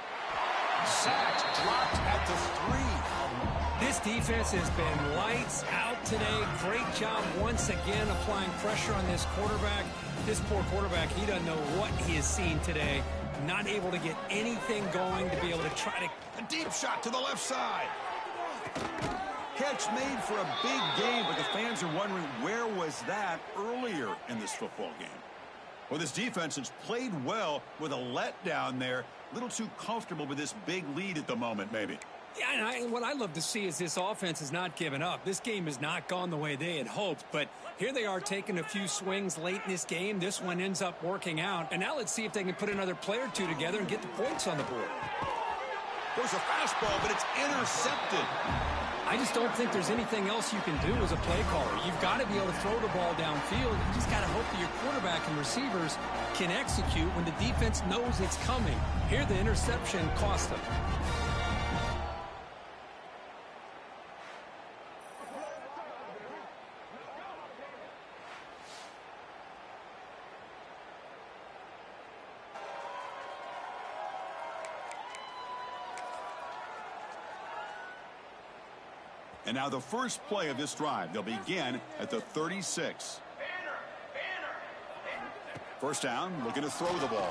Sacked, dropped at the 3. This defense has been lights out today. Great job once again applying pressure on this quarterback. This poor quarterback, he doesn't know what he has seen today. Not able to get anything going to be able to try to... A deep shot to the left side. Catch made for a big game, but the fans are wondering where was that earlier in this football game. Well, this defense has played well with a letdown there. A little too comfortable with this big lead at the moment, maybe. Yeah, and what I love to see is this offense has not given up. This game has not gone the way they had hoped, but here they are taking a few swings late in this game. This one ends up working out, and now let's see if they can put another play or two together and get the points on the board. There's a fastball, but it's intercepted. I just don't think there's anything else you can do as a play caller. You've got to be able to throw the ball downfield. You just got to hope that your quarterback and receivers can execute when the defense knows it's coming. Here, the interception cost them. And now the first play of this drive. They'll begin at the 36. First down, looking to throw the ball.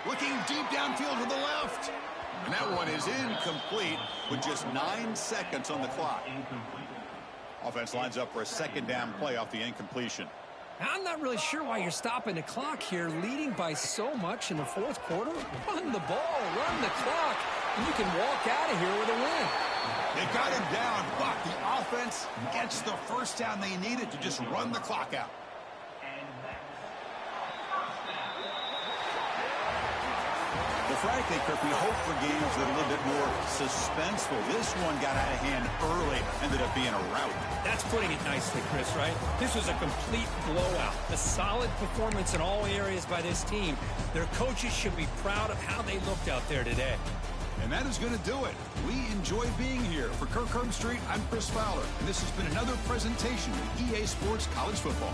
Looking deep downfield to the left. And that one is incomplete with just 9 seconds on the clock. Offense lines up for a second down play off the incompletion. I'm not really sure why you're stopping the clock here, leading by so much in the fourth quarter. Run the ball, run the clock, and you can walk out of here with a win. They got him down, but the offense gets the first down they needed to just run the clock out. Well, frankly, Kirk, we hope for games that are a little bit more suspenseful. This one got out of hand early, ended up being a rout. That's putting it nicely, Chris, right? This was a complete blowout. A solid performance in all areas by this team. Their coaches should be proud of how they looked out there today. And that is going to do it. We enjoy being here. For Kirk Herbstreit, I'm Chris Fowler, and this has been another presentation of EA Sports College Football.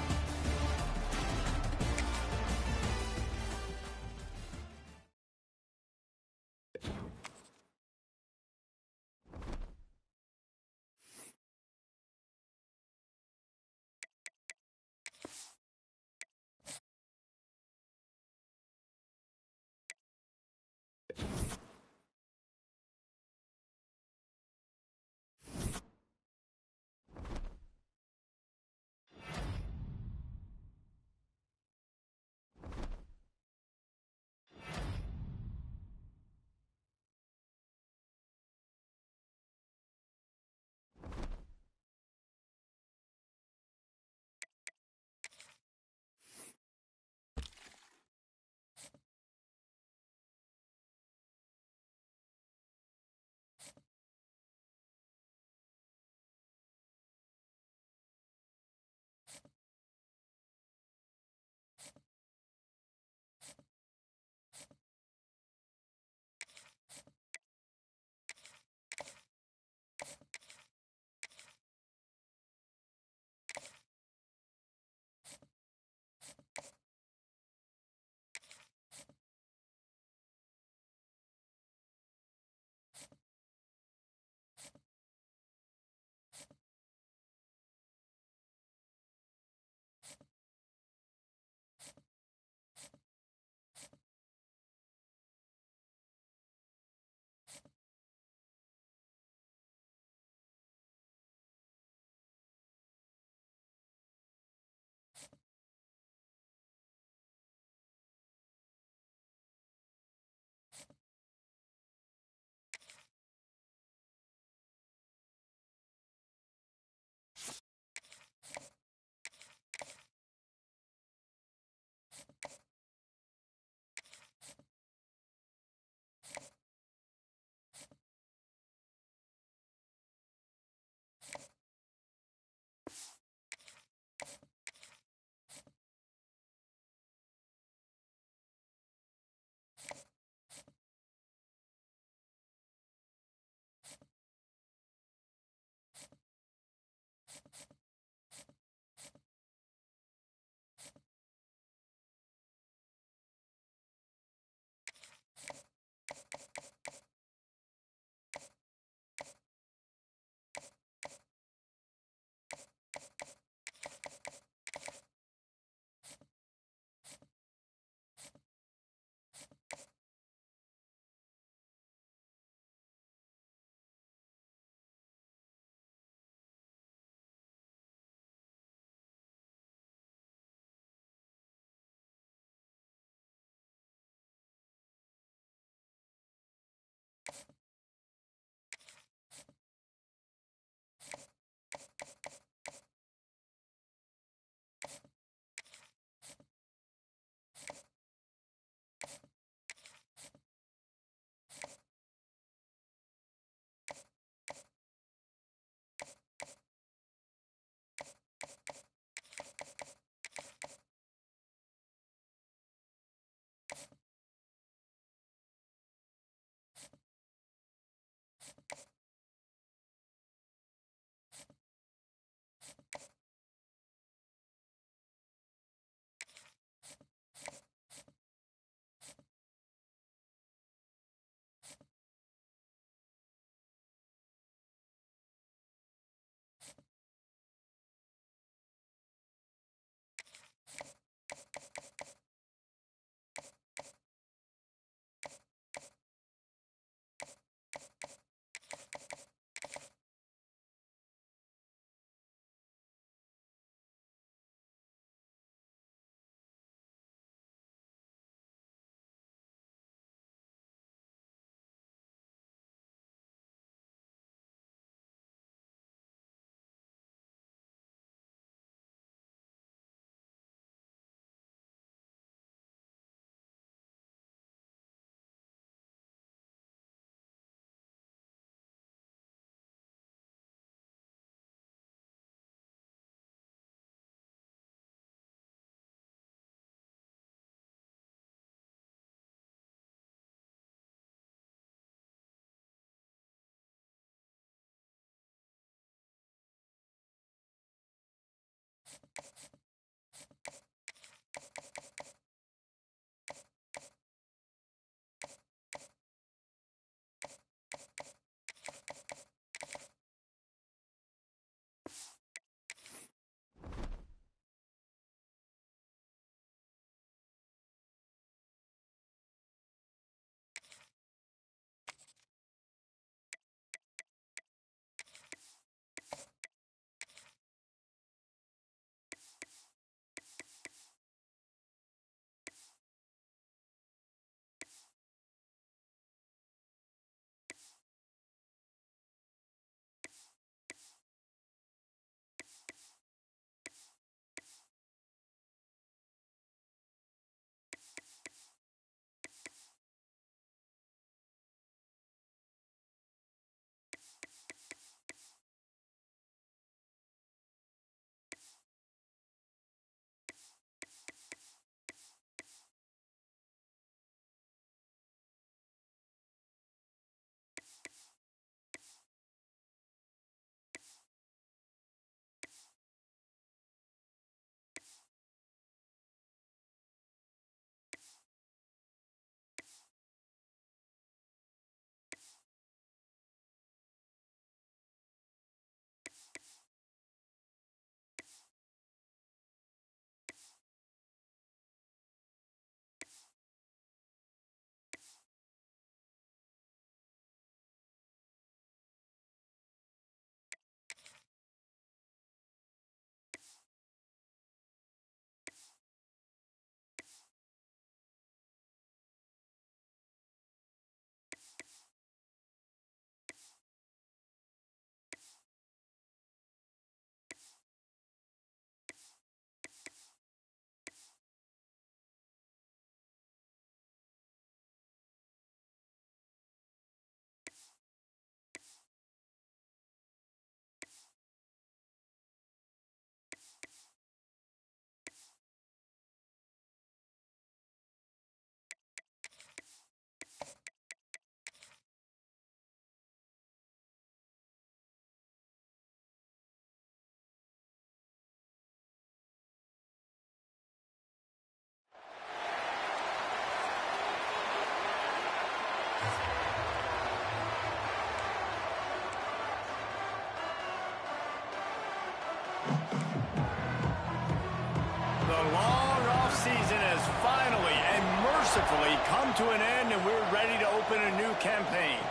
The long off-season has finally and mercifully come to an end, and we're ready to open a new campaign.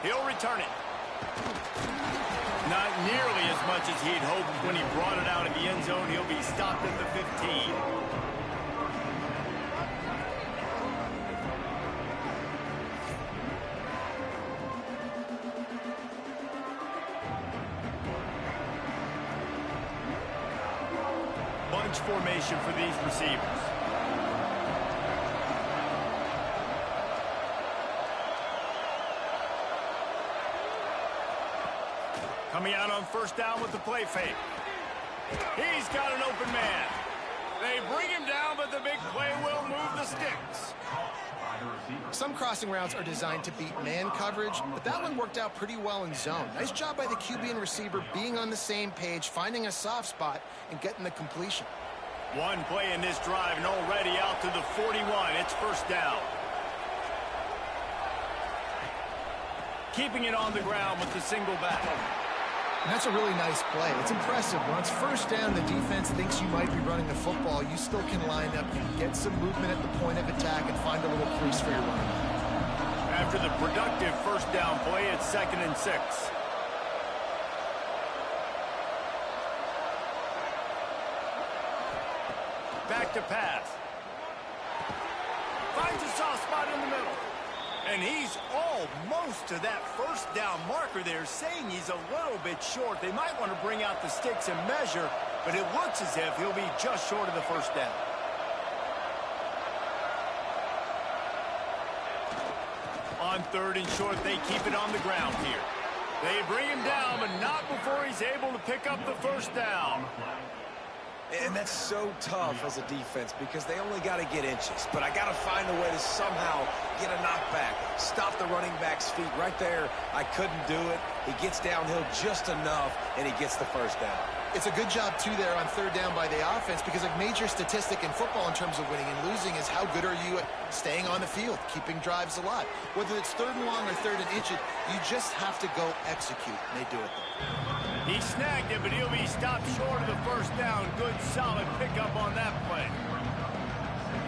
He'll return it. Not nearly as much as he'd hoped when he brought it out of the end zone. He'll be stopped at the 15. Bunch formation for these receivers. Coming out on first down with the play fake. He's got an open man. They bring him down, but the big play will move the sticks. Some crossing routes are designed to beat man coverage, but that one worked out pretty well in zone. Nice job by the QB and receiver being on the same page, finding a soft spot, and getting the completion. One play in this drive, and already out to the 41. It's first down. Keeping it on the ground with the single back. And that's a really nice play. It's impressive. Once first down, the defense thinks you might be running the football. You still can line up, you can get some movement at the point of attack, and find a little crease for your running. After the productive first down play, it's 2nd and 6. Back to pass. Finds a soft spot in the middle. And he's almost to that first down marker there, saying he's a little bit short. They might want to bring out the sticks and measure, but it looks as if he'll be just short of the first down. On 3rd and short, they keep it on the ground here. They bring him down, but not before he's able to pick up the first down. And that's so tough as a defense because they only got to get inches. But I got to find a way to somehow get a knockback, stop the running back's feet. Right there, I couldn't do it. He gets downhill just enough, and he gets the first down. It's a good job, too, there on third down by the offense because a major statistic in football in terms of winning and losing is how good are you at staying on the field, keeping drives alive. Whether it's third and long or third and inches, you just have to go execute, and they do it there. He snagged it, but he'll be stopped short of the first down. Good, solid pickup on that play.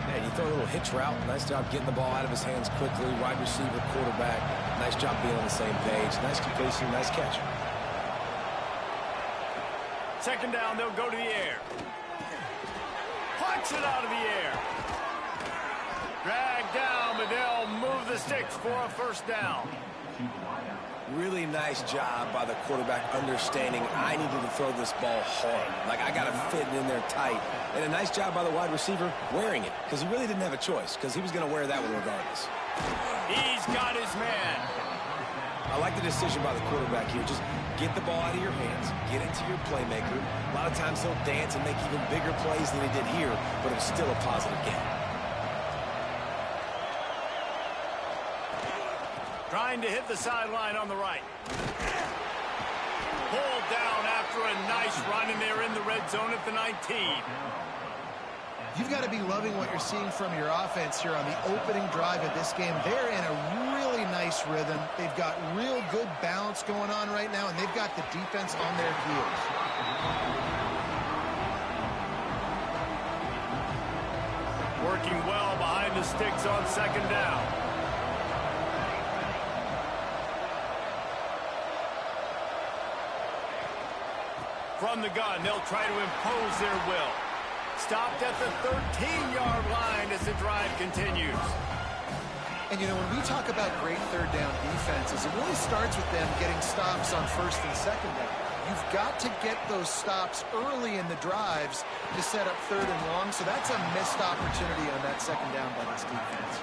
And you throw a little hitch route. Nice job getting the ball out of his hands quickly. Wide receiver, quarterback. Nice job being on the same page. Nice completion, nice catch. Second down, they'll go to the air. Punch it out of the air. Drag down, but they'll move the sticks for a first down. Really nice job by the quarterback understanding I needed to throw this ball hard. Like, I got to fit it in there tight. And a nice job by the wide receiver wearing it because he really didn't have a choice because he was going to wear that one regardless. He's got his man. I like the decision by the quarterback here. Just get the ball out of your hands, get it to your playmaker. A lot of times he'll dance and make even bigger plays than he did here, but it was still a positive game. Trying to hit the sideline on the right. Pulled down after a nice run, and they're in the red zone at the 19. You've got to be loving what you're seeing from your offense here on the opening drive of this game. They're in a really nice rhythm. They've got real good balance going on right now, and they've got the defense on their heels. Working well behind the sticks on second down. From the gun, they'll try to impose their will. Stopped at the 13-yard line as the drive continues. And, you know, when we talk about great third down defenses, it really starts with them getting stops on first and second down. You've got to get those stops early in the drives to set up third and long, so that's a missed opportunity on that second down by this defense.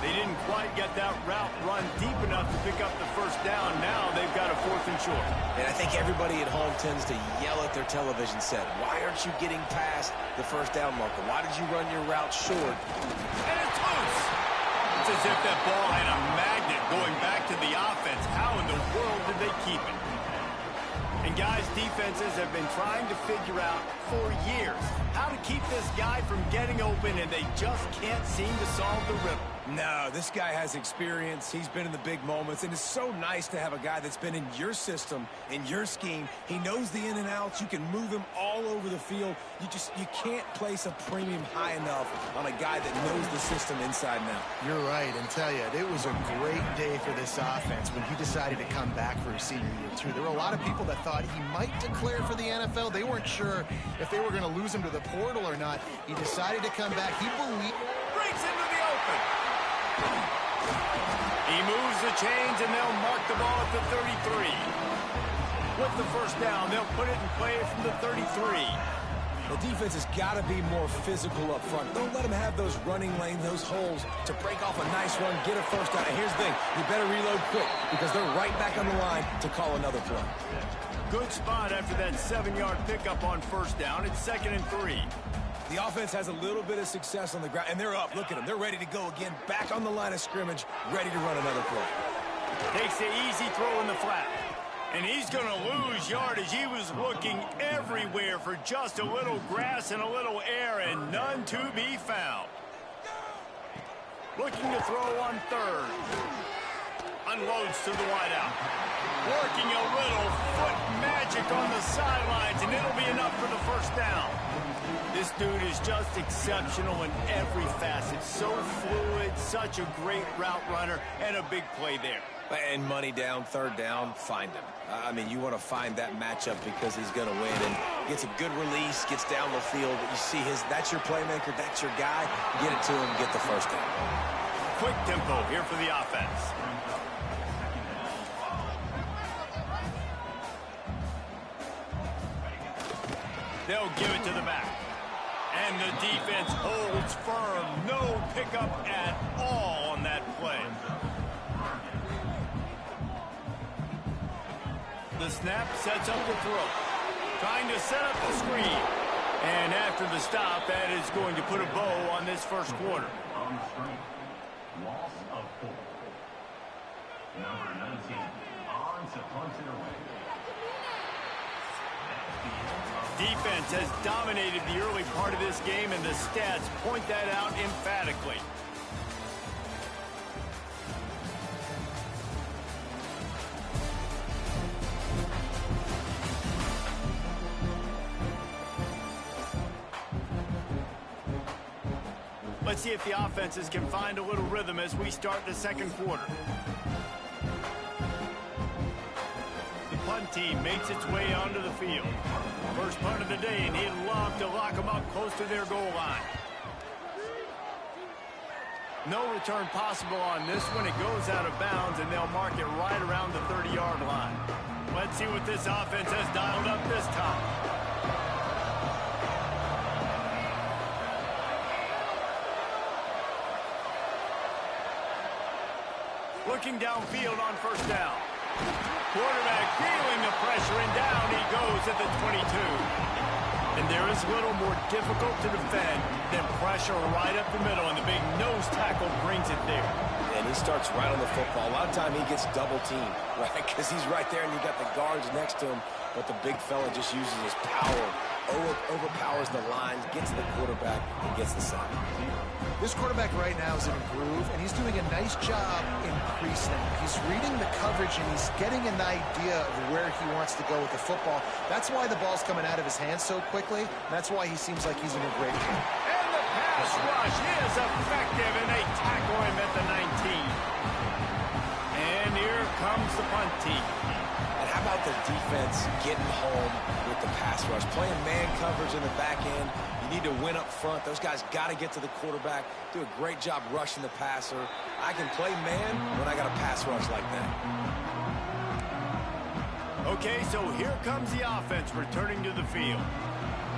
They didn't quite get that route run deep enough to pick up the first down. Now they've got a fourth and short. And I think everybody at home tends to yell at their television set. Why aren't you getting past the first down marker? Why did you run your route short? And it's loose. It's as if that ball had a magnet going back to the offense. How in the world did they keep it? And guys, defenses have been trying to figure out for years how to keep this guy from getting open, and they just can't seem to solve the riddle. No, this guy has experience. He's been in the big moments, and it's so nice to have a guy that's been in your system, in your scheme. He knows the in and outs. You can move him all over the field. You can't place a premium high enough on a guy that knows the system inside and out. You're right, and tell you, it was a great day for this offense when he decided to come back for his senior year, too. There were a lot of people that thought he might declare for the NFL. They weren't sure if they were going to lose him to the portal or not. He decided to come back. He believed. Breaks into the open. He moves the chains, and they'll mark the ball at the 33. With the first down, they'll put it in play from the 33. The defense has got to be more physical up front. Don't let them have those running lanes, those holes to break off a nice run, get a first down. And here's the thing, you better reload quick because they're right back on the line to call another play. Good spot after that 7-yard pickup on first down. It's 2nd and 3. The offense has a little bit of success on the ground, and they're up. Look at them. They're ready to go again, back on the line of scrimmage, ready to run another play. Takes the easy throw in the flat. And he's going to lose yardage. He was looking everywhere for just a little grass and a little air, and none to be found. Looking to throw on third. Unloads to the wideout. Working a little foot magic on the sidelines, and it'll be enough for the first down. This dude is just exceptional in every facet. So fluid, such a great route runner, and a big play there. And money down, third down, find him. I mean, you want to find that matchup because he's going to win. And gets a good release, gets down the field. You see that's your playmaker, that's your guy. Get it to him, get the first down. Quick tempo here for the offense. They'll give it to the back. And the defense holds firm. No pickup at all on that play. The snap sets up the throw. Trying to set up the screen. And after the stop, that is going to put a bow on this first quarter. On the screen, loss of 4. Number 19, on to punt it away. Defense has dominated the early part of this game, and the stats point that out emphatically. Let's see if the offenses can find a little rhythm as we start the second quarter. The punt team makes its way onto the field. First punt of the day, and he'd love to lock them up close to their goal line. No return possible on this one. It goes out of bounds, and they'll mark it right around the 30-yard line. Let's see what this offense has dialed up this time. Looking downfield on first down. Quarterback feeling the pressure, and down he goes at the 22. And there is little more difficult to defend than pressure right up the middle, and the big nose tackle brings it there. And he starts right on the football. A lot of time he gets double teamed, right? Because he's right there, and you got the guards next to him. But the big fella just uses his power, overpowers the lines, gets to the quarterback, and gets the sack. This quarterback right now is in a groove, and he's doing a nice job in pre-snap. He's reading the coverage, and he's getting an idea of where he wants to go with the football. That's why the ball's coming out of his hands so quickly. That's why he seems like he's in a great game. And the pass rush is effective, and they tackle him at the 19. And here comes the punt team. And how about the defense getting home with the pass rush? Playing man coverage in the back end. You need to win up front. Those guys got to get to the quarterback, do a great job rushing the passer. I can play man when I got a pass rush like that. Okay, so here comes the offense returning to the field.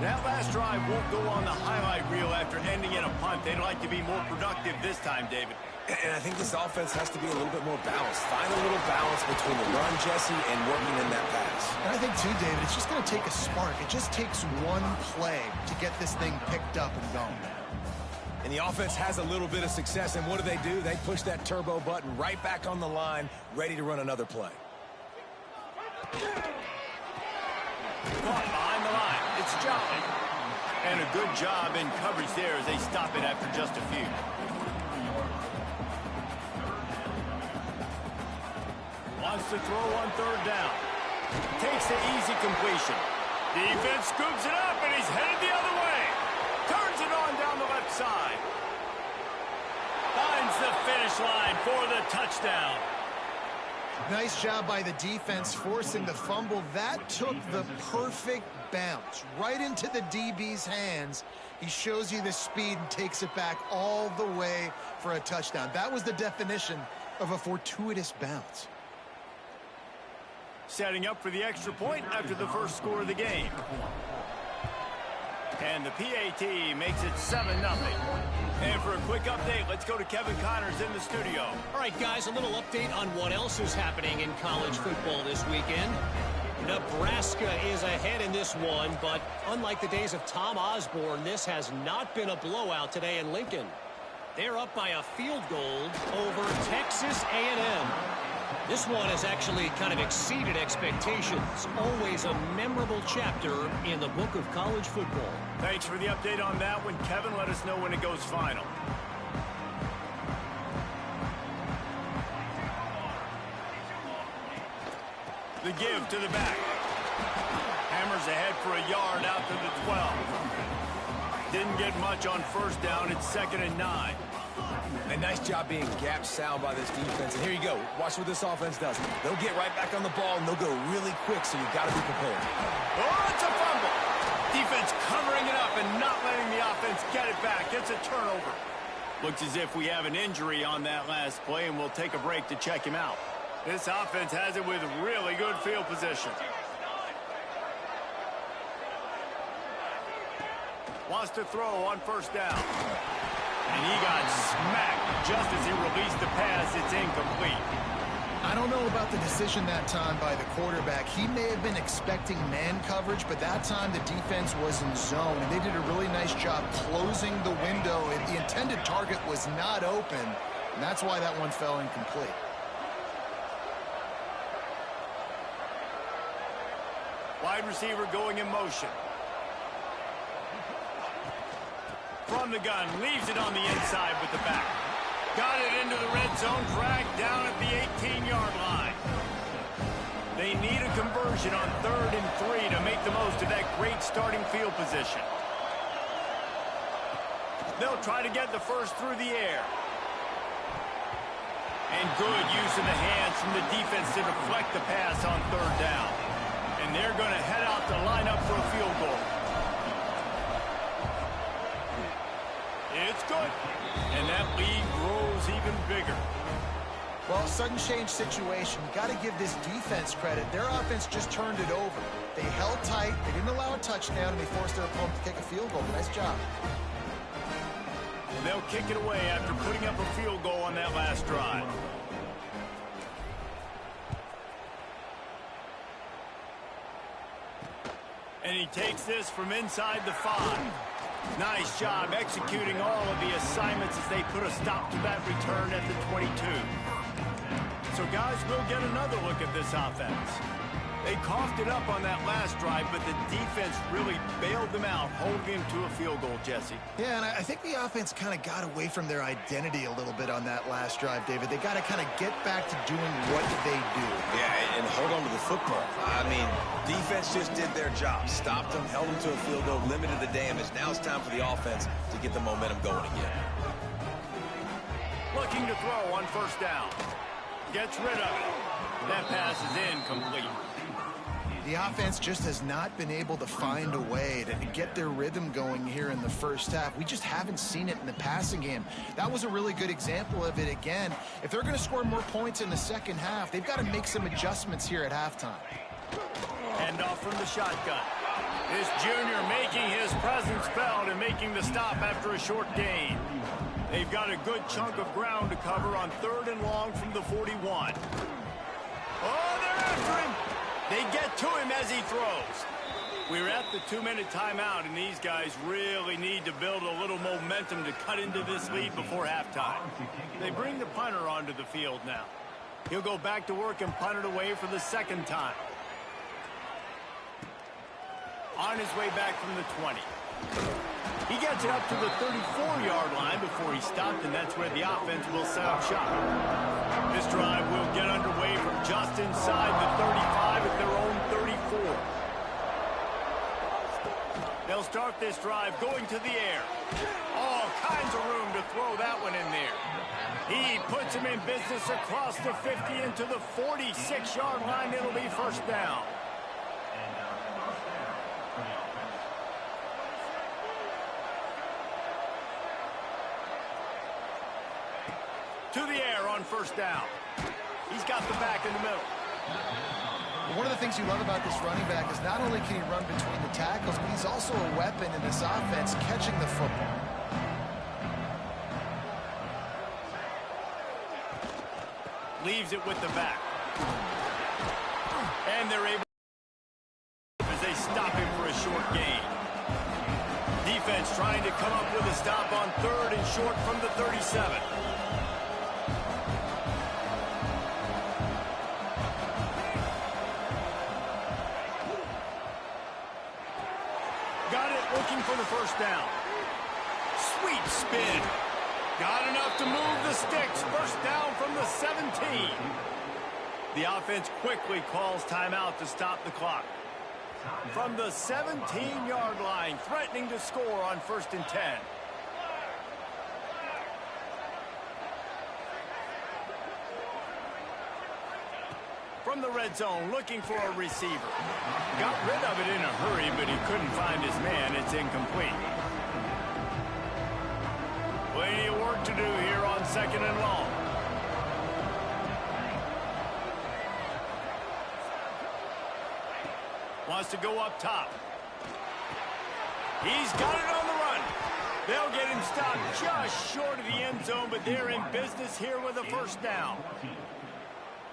That last drive won't go on the highlight reel after ending in a punt. They'd like to be more productive this time, David. And I think this offense has to be a little bit more balanced. Find a little balance between the run, Jesse, and working in that pass. And I think, too, David, it's just going to take a spark. It just takes one play to get this thing picked up and going. And the offense has a little bit of success, and what do? They push that turbo button right back on the line, ready to run another play. Caught behind the line. It's Jolly. And a good job in coverage there as they stop it after just a few. Wants to throw on third down. Takes the easy completion. Defense scoops it up, and he's headed the other way. Turns it on down the left side. Finds the finish line for the touchdown. Nice job by the defense forcing the fumble. That took the perfect bounce right into the DB's hands. He shows you the speed and takes it back all the way for a touchdown. That was the definition of a fortuitous bounce. Setting up for the extra point after the first score of the game. And the PAT makes it 7-0. And for a quick update, let's go to Kevin Connors in the studio. All right, guys, a little update on what else is happening in college football this weekend. Nebraska is ahead in this one, but unlike the days of Tom Osborne, this has not been a blowout today in Lincoln. They're up by a field goal over Texas A&M. This one has actually kind of exceeded expectations. Always a memorable chapter in the book of college football. Thanks for the update on that one, Kevin. Let us know when it goes final. The give to the back. Hammers ahead for a yard out to the 12. Didn't get much on first down. It's 2nd and 9. A nice job being gap sound by this defense. And here you go. Watch what this offense does. They'll get right back on the ball, and they'll go really quick, so you got to be prepared. Oh, it's a fumble. Defense covering it up and not letting the offense get it back. It's a turnover. Looks as if we have an injury on that last play, and we'll take a break to check him out. This offense has it with really good field position. Wants to throw on first down. And he got smacked just as he released the pass. It's incomplete. I don't know about the decision that time by the quarterback. He may have been expecting man coverage, but that time the defense was in zone, and they did a really nice job closing the window. The intended target was not open, and that's why that one fell incomplete. Wide receiver going in motion. From the gun, leaves it on the inside with the back. Got it into the red zone, dragged down at the 18-yard line. They need a conversion on 3rd and 3 to make the most of that great starting field position. They'll try to get the first through the air. And good use of the hands from the defense to deflect the pass on 3rd down. And they're going to head out to line up for a field goal. It's good. And that lead grows even bigger. Well, sudden change situation. You got to give this defense credit. Their offense just turned it over. They held tight. They didn't allow a touchdown, and they forced their opponent to kick a field goal. Nice job. They'll kick it away after putting up a field goal on that last drive. And he takes this from inside the 5. Nice job executing all of the assignments as they put a stop to that return at the 22. So, guys, we'll get another look at this offense. They coughed it up on that last drive, but the defense really bailed them out, holding them to a field goal, Jesse. Yeah, and I think the offense kind of got away from their identity a little bit on that last drive, David. They got to kind of get back to doing what they do. Yeah, and hold on to the football. I mean, defense just did their job. Stopped them, held them to a field goal, limited the damage. Now it's time for the offense to get the momentum going again. Looking to throw on 1st down. Gets rid of it. That pass is incomplete. The offense just has not been able to find a way to get their rhythm going here in the first half. We just haven't seen it in the passing game. That was a really good example of it again. If they're going to score more points in the second half, they've got to make some adjustments here at halftime. Hand off from the shotgun. This junior making his presence felt and making the stop after a short gain. They've got a good chunk of ground to cover on 3rd and long from the 41. Oh, they're after him. They get to him as he throws. We're at the 2-minute timeout, and these guys really need to build a little momentum to cut into this lead before halftime. They bring the punter onto the field now. He'll go back to work and punt it away for the 2nd time. On his way back from the 20. He gets it up to the 34-yard line before he stopped, and that's where the offense will set up shop. This drive will get underway from just inside the 35 at their own 34. They'll start this drive going to the air. All kinds of room to throw that one in there. He puts him in business across the 50 into the 46-yard line. It'll be 1st down. To the air on 1st down. He's got the back in the middle. One of the things you love about this running back is not only can he run between the tackles, but he's also a weapon in this offense catching the football. Leaves it with the back. And they're able as they stop him for a short gain. Defense trying to come up with a stop on 3rd and short from the 37. Got it, looking for the 1st down. Sweet spin. Got enough to move the sticks. 1st down from the 17. The offense quickly calls timeout to stop the clock. From the 17-yard line, threatening to score on 1st and 10. From the red zone, looking for a receiver. Got rid of it in a hurry, but he couldn't find his man. It's incomplete. Plenty of work to do here on 2nd and long. Wants to go up top. He's got it on the run. They'll get him stopped just short of the end zone, but they're in business here with a 1st down.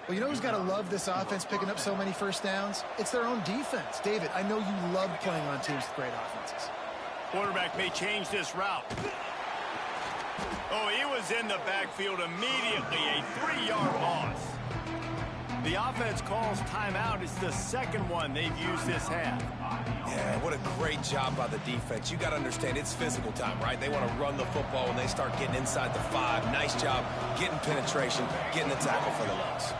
Well, you know who's got to love this offense picking up so many first downs? It's their own defense. David, I know you love playing on teams with great offenses. Quarterback may change this route. Oh, he was in the backfield immediately. A 3-yard loss. The offense calls timeout. It's the second one they've used this half. Yeah, what a great job by the defense. You got to understand, it's physical time, right? They want to run the football when they start getting inside the 5. Nice job getting penetration, getting the tackle for the loss.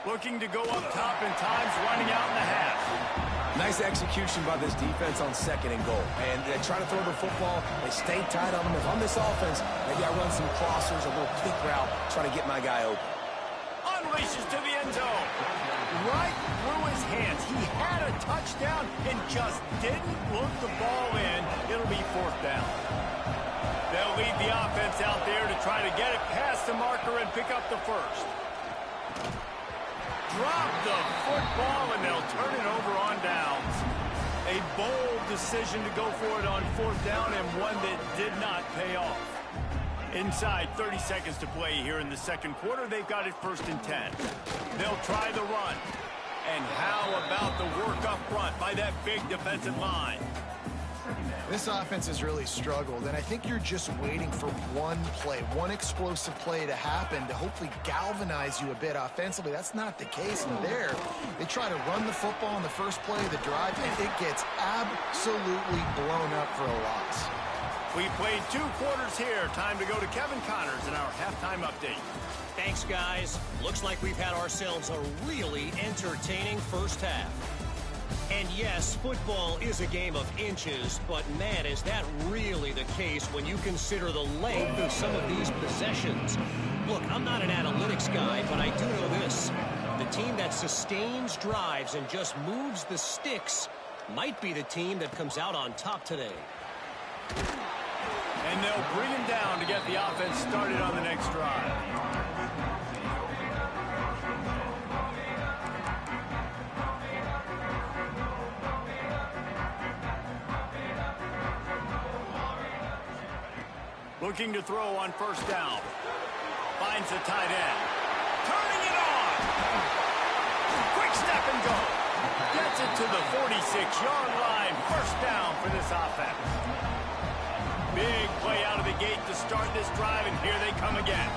Looking to go up top in times, running out in the half. Nice execution by this defense on 2nd and goal. And they try to throw the football. They stay tight on them. If I'm this offense, maybe I run some crossers, a little kick route, trying to get my guy open. Unleashes to the end zone. Right through his hands. He had a touchdown and just didn't look the ball in. It'll be 4th down. They'll lead the offense out there to try to get it past the marker and pick up the first. Drop the football, and they'll turn it over on downs. A bold decision to go for it on 4th down, and one that did not pay off. Inside 30 seconds to play here in the second quarter. They've got it 1st and 10. They'll try the run. And how about the work up front by that big defensive line? This offense has really struggled, and I think you're just waiting for one play, one explosive play to happen to hopefully galvanize you a bit offensively. That's not the case. And there, they try to run the football in the first play of the drive, and it gets absolutely blown up for a loss. We played 2 quarters here. Time to go to Kevin Connors in our halftime update. Thanks, guys. Looks like we've had ourselves a really entertaining first half. And yes, football is a game of inches, but man, is that really the case when you consider the length of some of these possessions. Look, I'm not an analytics guy, but I do know this. The team that sustains drives and just moves the sticks might be the team that comes out on top today. And they'll bring him down to get the offense started on the next drive. Looking to throw on 1st down. Finds the tight end. Turning it on. Quick step and go. Gets it to the 46-yard line. 1st down for this offense. Big play out of the gate to start this drive, and here they come again.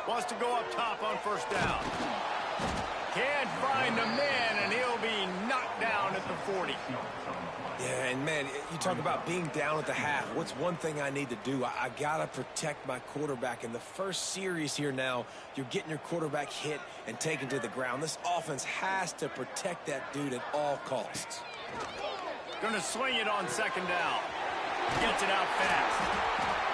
Wants to go up top on 1st down. Can't find the man, and he'll be knocked down at the 40. Yeah, and man, you talk about being down at the half. What's one thing I need to do? I got to protect my quarterback. In the first series here now, you're getting your quarterback hit and taken to the ground. This offense has to protect that dude at all costs. Going to swing it on 2nd down. Gets it out fast.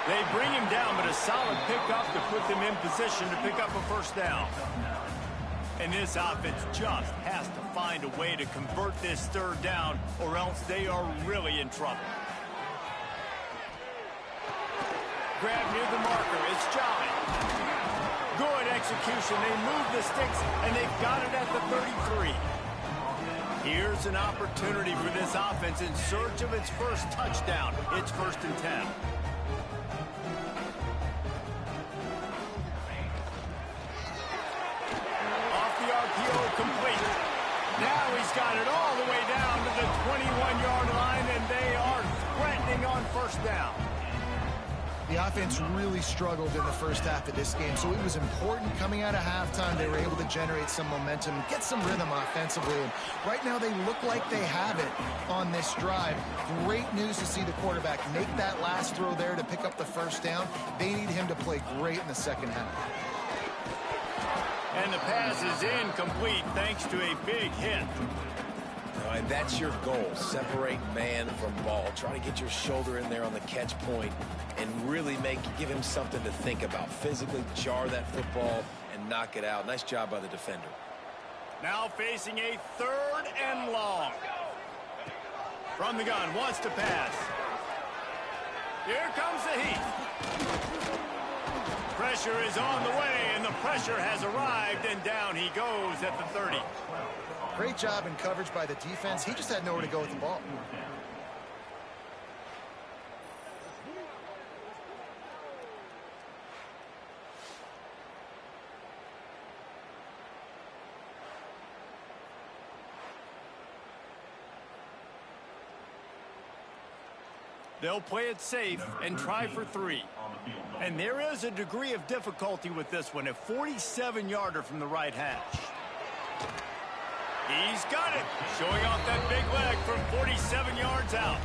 They bring him down, but a solid pickup to put them in position to pick up a 1st down. And this offense just has to find a way to convert this 3rd down, or else they are really in trouble. Grab near the marker. It's Jolly. Good execution. They move the sticks, and they've got it at the 33. Here's an opportunity for this offense in search of its first touchdown. It's 1st and 10. Complete. Now he's got it all the way down to the 21-yard line, and they are threatening on 1st down. The offense really struggled in the first half of this game, so it was important coming out of halftime. They were able to generate some momentum, get some rhythm offensively, and right now they look like they have it on this drive. Great news to see the quarterback make that last throw there to pick up the 1st down. They need him to play great in the second half. And the pass is incomplete thanks to a big hit. And that's your goal. Separate man from ball. Try to get your shoulder in there on the catch point and really give him something to think about. Physically jar that football and knock it out. Nice job by the defender. Now facing a 3rd and long. From the gun, wants to pass. Here comes the heat. Pressure is on the way, and the pressure has arrived, and down he goes at the 30. Great job in coverage by the defense. He just had nowhere to go with the ball. They'll play it safe and try for 3. And there is a degree of difficulty with this one, a 47-yarder from the right hash. He's got it, showing off that big leg from 47 yards out.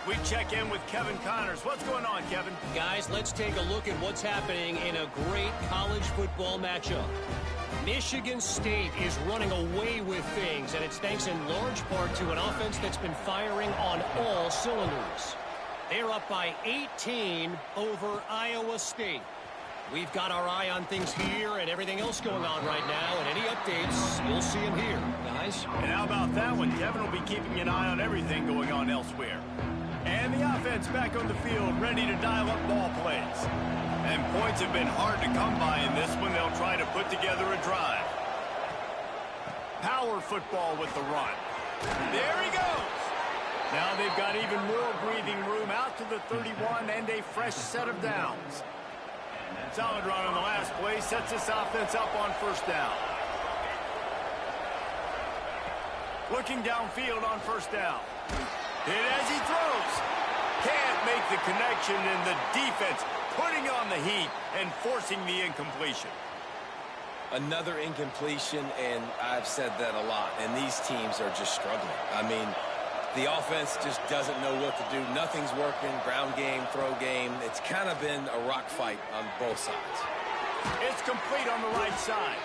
We check in with Kevin Connors. What's going on, Kevin? Guys, let's take a look at what's happening in a great college football matchup. Michigan State is running away with things, and it's thanks in large part to an offense that's been firing on all cylinders. They're up by 18 over Iowa State. We've got our eye on things here and everything else going on right now, and any updates, you'll see them here, guys. And how about that one? Kevin will be keeping an eye on everything going on elsewhere. And the offense back on the field, ready to dial up ball plays. And points have been hard to come by in this one. They'll try to put together a drive. Power football with the run. There he goes. Now they've got even more breathing room out to the 31 and a fresh set of downs. Solid run on the last play, sets this offense up on first down. Looking downfield on first down. Hit as he throws. Can't make the connection, and the defense putting on the heat and forcing the incompletion. Another incompletion, and I've said that a lot, and these teams are just struggling. I mean, the offense just doesn't know what to do. Nothing's working. Ground game, throw game. It's kind of been a rock fight on both sides. It's complete on the right side.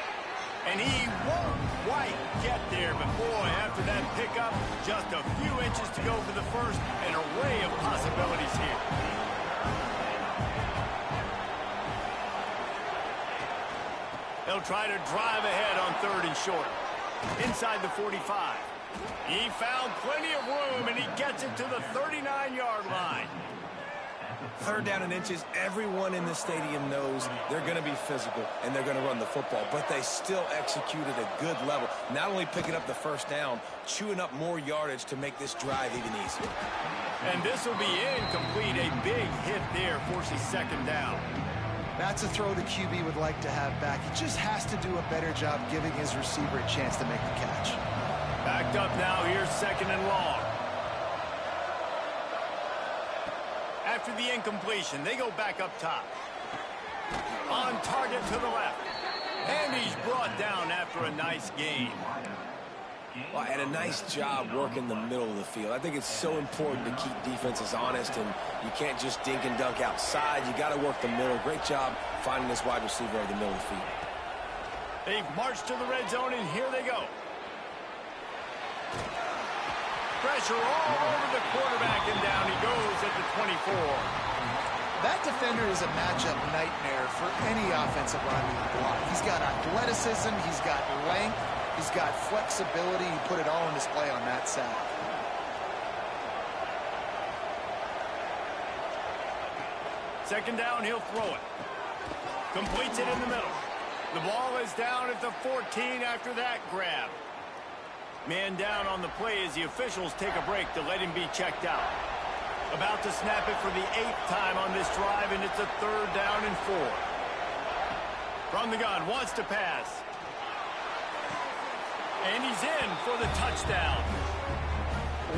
And he won't quite get there, but boy, after that pickup, just a few inches to go for the first. An array of possibilities here. They'll try to drive ahead on 3rd and short. Inside the 45. He found plenty of room, and he gets it to the 39-yard line. 3rd down and inches, everyone in the stadium knows they're going to be physical and they're going to run the football, but they still executed a good level. Not only picking up the first down, chewing up more yardage to make this drive even easier. And this will be incomplete. A big hit there forces 2nd down. That's a throw the QB would like to have back. He just has to do a better job giving his receiver a chance to make the catch. Backed up now, here's 2nd and long. After the incompletion, they go back up top. On target to the left. And he's brought down after a nice gain. Well, and a nice job working the middle of the field. I think it's so important to keep defenses honest, and you can't just dink and dunk outside. You got to work the middle. Great job finding this wide receiver over the middle of the field. They've marched to the red zone, and here they go. Pressure all over the quarterback, and down he goes at the 24. That defender is a matchup nightmare for any offensive lineman to block. He's got athleticism, he's got length, he's got flexibility. He put it all on display on that sack. Second down, he'll throw it. Completes it in the middle. The ball is down at the 14 after that grab. Man down on the play as the officials take a break to let him be checked out. About to snap it for the 8th time on this drive, and it's a 3rd down and 4. From the gun, wants to pass. And he's in for the touchdown.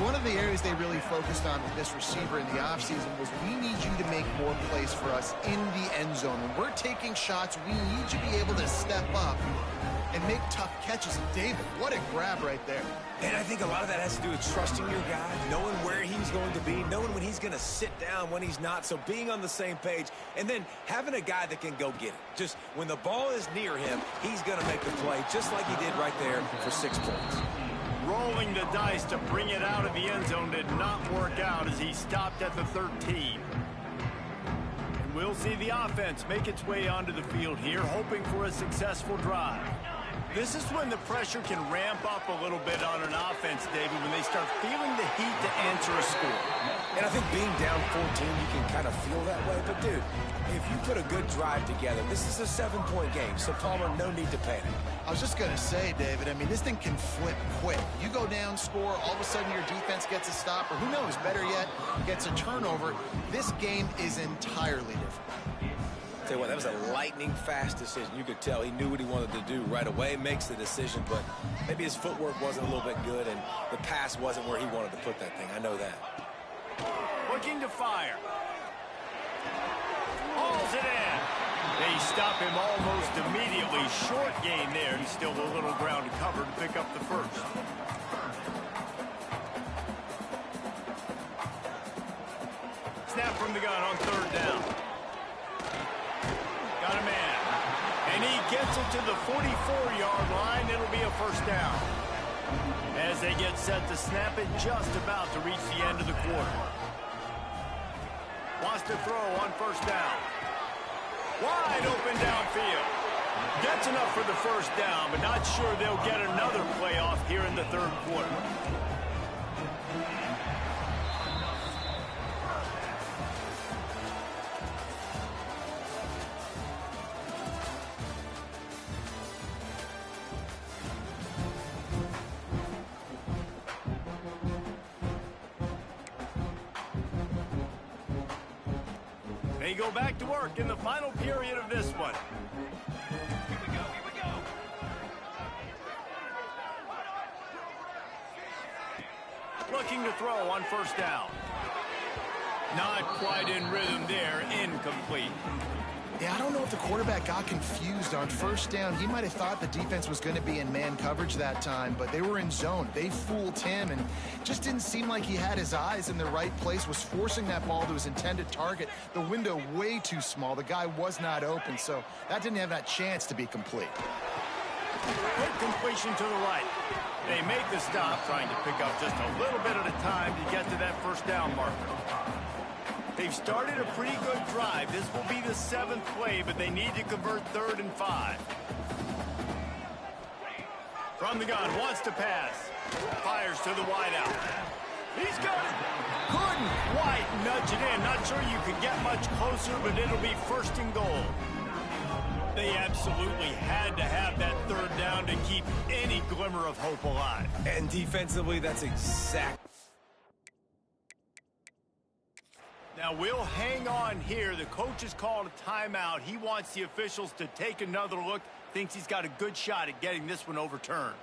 One of the areas they really focused on with this receiver in the offseason was, we need you to make more plays for us in the end zone. When we're taking shots, we need you to be able to step up and make tough catches. And David, what a grab right there. And I think a lot of that has to do with trusting your guy, knowing where he's going to be, knowing when he's going to sit down, when he's not. So being on the same page, and then having a guy that can go get it. Just when the ball is near him, he's going to make the play, just like he did right there for 6 points. Rolling the dice to bring it out of the end zone did not work out as he stopped at the 13. And we'll see the offense make its way onto the field here, hoping for a successful drive. This is when the pressure can ramp up a little bit on an offense, David, when they start feeling the heat to answer a score. And I think being down 14, you can kind of feel that way. But, dude, if you put a good drive together, this is a 7-point game. So, Palmer, no need to panic. I was just going to say, David, I mean, this thing can flip quick. You go down, score, all of a sudden your defense gets a stop, or who knows, better yet, gets a turnover. This game is entirely different. Tell you what, that was a lightning-fast decision. You could tell he knew what he wanted to do right away, makes the decision, but maybe his footwork wasn't a little bit good, and the pass wasn't where he wanted to put that thing. I know that. What looking to fire. Hauls it in. They stop him almost immediately. Short gain there. He's still a little ground to cover to pick up the first. Snap from the gun on third down. Got a man. And he gets it to the 44-yard line. It'll be a first down. As they get set to snap it, just about to reach the end of the quarter. Wants to throw on first down. Wide open downfield. Gets enough for the first down, but not sure they'll get another play off here in the third quarter. They go back to work in the final period of this one. Here we go. Looking to throw on first down. Not quite in rhythm there. Incomplete. Yeah, I don't know if the quarterback got confused on first down. He might have thought the defense was going to be in man coverage that time, but they were in zone. They fooled him, and just didn't seem like he had his eyes in the right place, was forcing that ball to his intended target. The window way too small. The guy was not open, so that didn't have that chance to be complete. Quick completion to the right. They make the stop, trying to pick up just a little bit at a time to get to that first down marker. They've started a pretty good drive. This will be the 7th play, but they need to convert 3rd and 5. From the gun, wants to pass. Fires to the wideout. He's got it. Couldn't quite nudge it in. Not sure you could get much closer, but it'll be 1st and goal. They absolutely had to have that 3rd down to keep any glimmer of hope alive. And defensively, that's exact. Now, we'll hang on here. The coach has called a timeout. He wants the officials to take another look. Thinks he's got a good shot at getting this one overturned.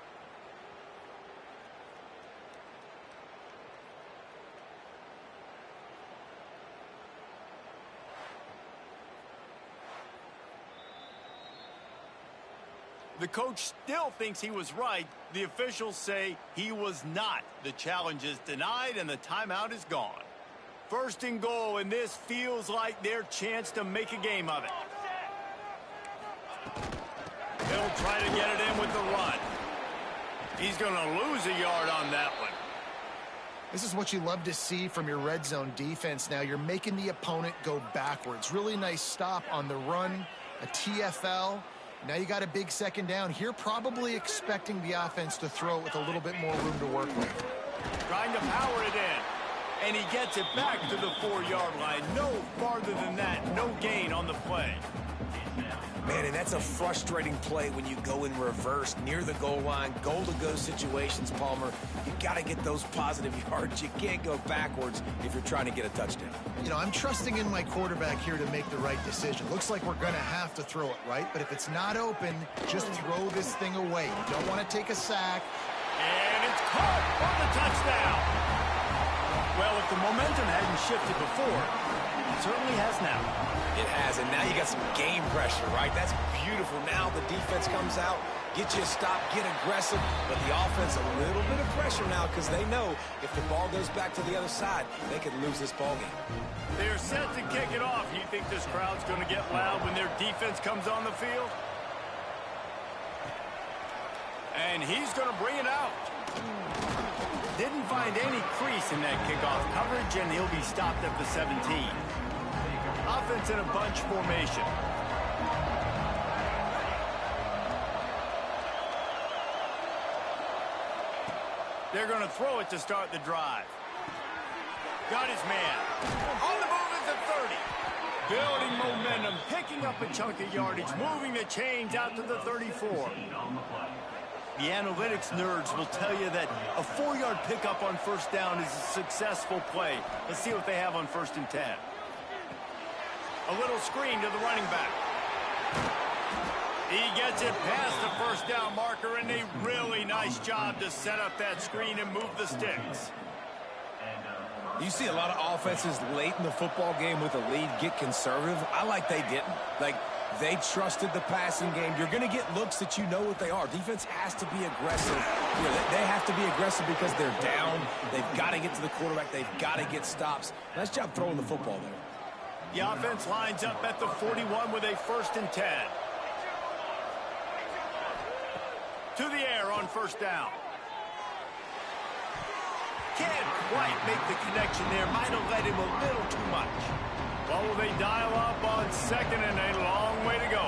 The coach still thinks he was right. The officials say he was not. The challenge is denied, and the timeout is gone. 1st and goal, and this feels like their chance to make a game of it. They'll try to get it in with the run. He's going to lose a yard on that one. This is what you love to see from your red zone defense now. You're making the opponent go backwards. Really nice stop on the run, a TFL. Now you got a big 2nd down here, probably expecting the offense to throw it with a little bit more room to work with. Trying to power it in. And he gets it back to the 4-yard line. No farther than that. No gain on the play. Man, and that's a frustrating play when you go in reverse near the goal line, goal-to-go situations, Palmer. You got to get those positive yards. You can't go backwards if you're trying to get a touchdown. You know, I'm trusting in my quarterback here to make the right decision. Looks like we're going to have to throw it, right? But if it's not open, just throw this thing away. You don't want to take a sack. And it's caught for the touchdown. Well, if the momentum hadn't shifted before, it certainly has now. It has, and now you got some game pressure, right? That's beautiful. Now the defense comes out, get you a stop, get aggressive, but the offense a little bit of pressure now because they know if the ball goes back to the other side, they could lose this ball game. They're set to kick it off. You think this crowd's going to get loud when their defense comes on the field? And he's going to bring it out. Didn't find any crease in that kickoff coverage, and he'll be stopped at the 17. Offense in a bunch formation. They're going to throw it to start the drive. Got his man. On the move at the 30. Building momentum, picking up a chunk of yardage, moving the chains out to the 34. The analytics nerds will tell you that a 4-yard pickup on first down is a successful play. Let's see what they have on 1st and 10. A little screen to the running back. He gets it past the first down marker, and a really nice job to set up that screen and move the sticks. You see a lot of offenses late in the football game with a lead get conservative. I like they didn't. Like, they trusted the passing game. You're going to get looks that you know what they are. Defense has to be aggressive. You know, they have to be aggressive because they're down. They've got to get to the quarterback. They've got to get stops. Nice job throwing the football there. The offense lines up at the 41 with a 1st and 10. To the air on 1st down. Can't quite make the connection there. Might have led him a little too much. Well, will they dial up on 2nd and a long way to go?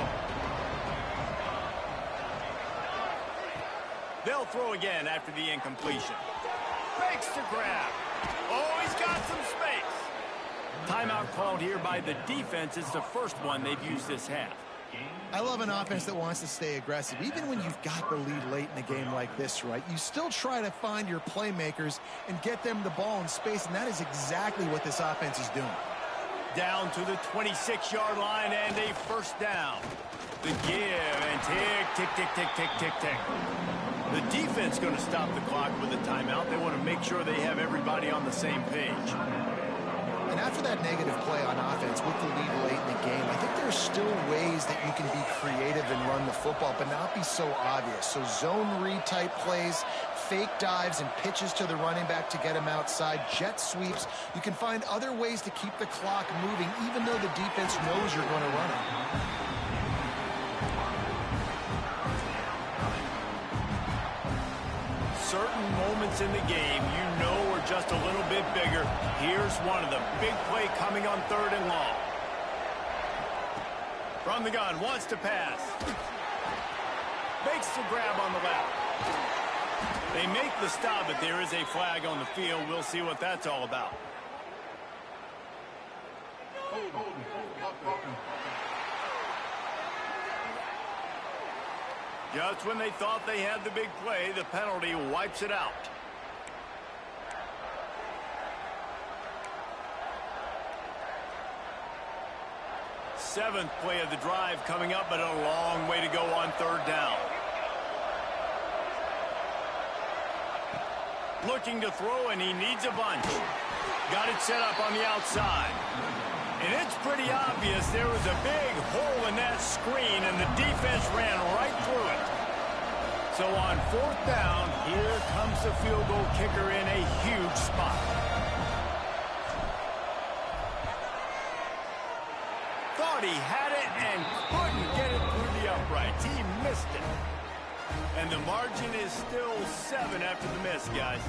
They'll throw again after the incompletion. Makes the grab. Oh, he's got some space. Timeout called here by the defense. It's the first one they've used this half. I love an offense that wants to stay aggressive. Even when you've got the lead late in a game like this, right, you still try to find your playmakers and get them the ball in space, and that is exactly what this offense is doing. Down to the 26-yard line and a 1st down. The give and tick, tick, tick, tick, tick, tick, tick. The defense going to stop the clock with a timeout. They want to make sure they have everybody on the same page. And after that negative play on offense with the lead late in the game, I think there's still ways that you can be creative and run the football, but not be so obvious. So zone read type plays, fake dives and pitches to the running back to get him outside, jet sweeps. You can find other ways to keep the clock moving, even though the defense knows you're going to run it. Certain moments in the game you know are just a little bit bigger. Here's one of them. Big play coming on 3rd and long. From the gun, wants to pass. Makes the grab on the left. They make the stop, but there is a flag on the field. We'll see what that's all about. Just when they thought they had the big play, the penalty wipes it out. Seventh play of the drive coming up, but a long way to go on 3rd down. Looking to throw, and he needs a bunch. Got it set up on the outside. And it's pretty obvious there was a big hole in that screen, and the defense ran right through it. So on 4th down, here comes the field goal kicker in a huge spot. Thought he had it and couldn't get it through the uprights. He missed it. And the margin is still 7 after the miss, guys.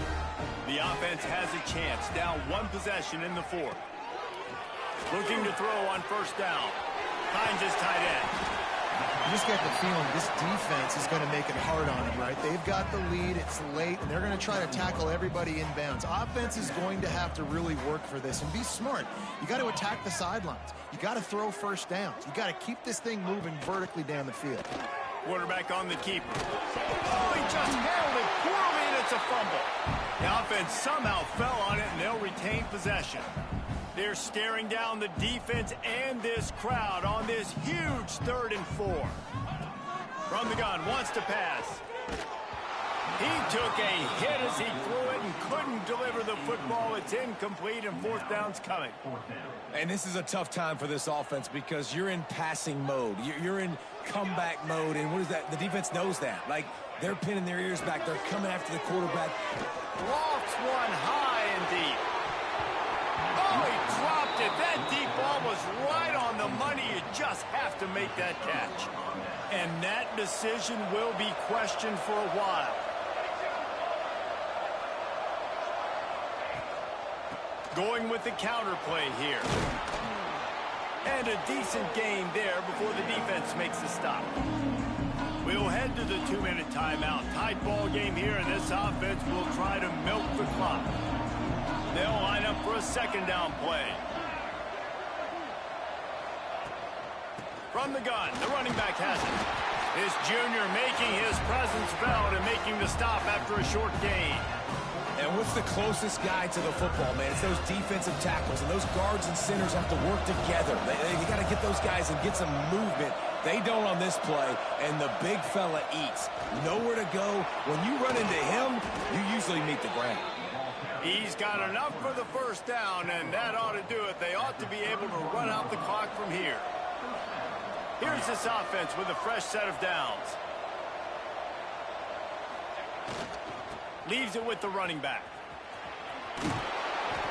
The offense has a chance. Down 1 possession in the 4th. Looking to throw on 1st down. Finds his tight end. You just get the feeling this defense is going to make it hard on him, right? They've got the lead, it's late, and they're going to try to tackle everybody inbounds. Offense is going to have to really work for this and be smart. You got to attack the sidelines. You got to throw 1st downs. You got to keep this thing moving vertically down the field. Quarterback on the keeper. Oh, he just handled it poorly, and it's a fumble. The offense somehow fell on it, and they'll retain possession. They're staring down the defense and this crowd on this huge 3rd and 4. From the gun, wants to pass. He took a hit as he threw it and couldn't deliver the football. It's incomplete, and 4th down's coming. And this is a tough time for this offense because you're in passing mode. You're in comeback mode, and what is that? The defense knows that. Like, they're pinning their ears back. They're coming after the quarterback. Lofts one high and deep. Oh, he dropped it. That deep ball was right on the money. You just have to make that catch. And that decision will be questioned for a while. Going with the counter play here. And a decent game there before the defense makes the stop. We'll head to the 2-minute timeout. Tight ball game here, and this offense will try to milk the clock. They'll line up for a 2nd down play. From the gun, the running back has it. This junior making his presence felt and making the stop after a short gain. And what's the closest guy to the football, man? It's those defensive tackles, and those guards and centers have to work together. You got to get those guys and get some movement. They don't on this play, and the big fella eats. Nowhere to go. When you run into him, you usually meet the ground. He's got enough for the first down, and that ought to do it. They ought to be able to run out the clock from here. Here's this offense with a fresh set of downs. Leaves it with the running back.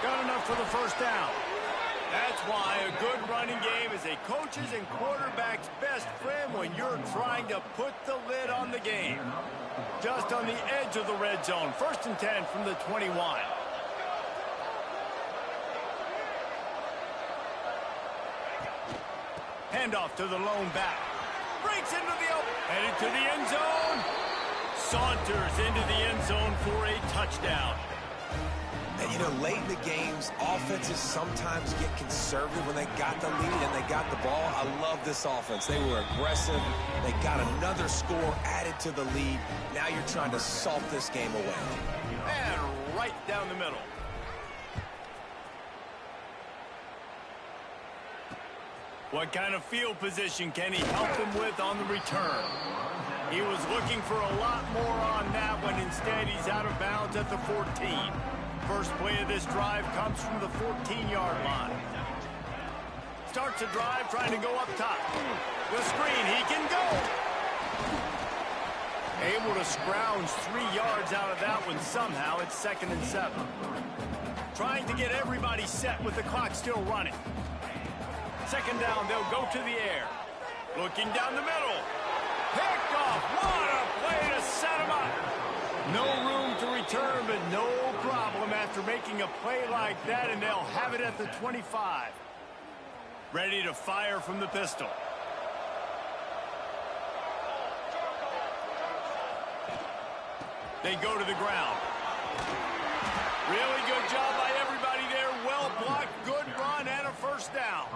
Got enough for the first down. That's why a good running game is a coach's and quarterback's best friend when you're trying to put the lid on the game. Just on the edge of the red zone. 1st and 10 from the 21. Handoff to the lone back. Breaks into the open. Headed to the end zone. Saunters into the end zone for a touchdown. And, you know, late in the games, offenses sometimes get conservative when they got the lead and they got the ball. I love this offense. They were aggressive. They got another score added to the lead. Now you're trying to salt this game away. And right down the middle. What kind of field position can he help them with on the return? He was looking for a lot more on that one. Instead, he's out of bounds at the 14. First play of this drive comes from the 14-yard line. Starts a drive trying to go up top. The screen, he can go. Able to scrounge 3 yards out of that one somehow. It's 2nd and 7. Trying to get everybody set with the clock still running. 2nd down, they'll go to the air. Looking down the middle. Picked off. What a play to set him up. No room to return, but no problem after making a play like that, and they'll have it at the 25. Ready to fire from the pistol. They go to the ground. Really good job by everybody there. Well blocked, good run, and a first down.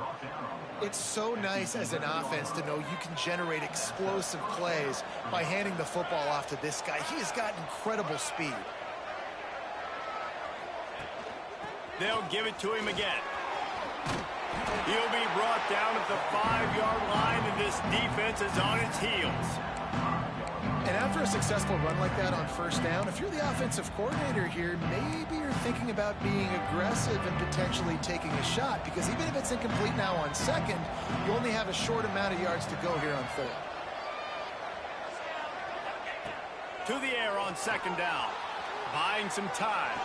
It's so nice as an offense to know you can generate explosive plays by handing the football off to this guy. He has got incredible speed. They'll give it to him again. He'll be brought down at the 5-yard line, and this defense is on its heels. And after a successful run like that on first down, if you're the offensive coordinator here, maybe you're thinking about being aggressive and potentially taking a shot, because even if it's incomplete now on second, you only have a short amount of yards to go here on third. To the air on 2nd down. Buying some time.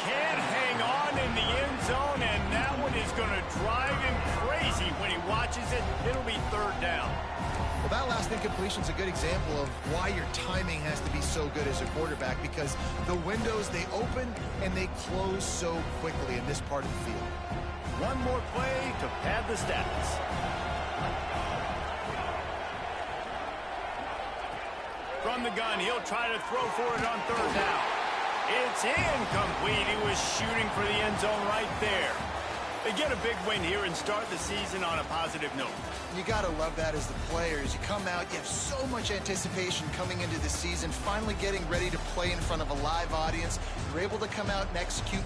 Can't hang on in the end zone, and that one is going to drive him crazy when he watches it. It'll be 3rd down. Well, that last incompletion is a good example of why your timing has to be so good as a quarterback, because the windows, they open and they close so quickly in this part of the field. One more play to pad the stats. From the gun, he'll try to throw for it on 3rd down. It's incomplete. He was shooting for the end zone right there. They get a big win here and start the season on a positive note. You got to love that as the players. You come out, you have so much anticipation coming into the season, finally getting ready to play in front of a live audience. You're able to come out and execute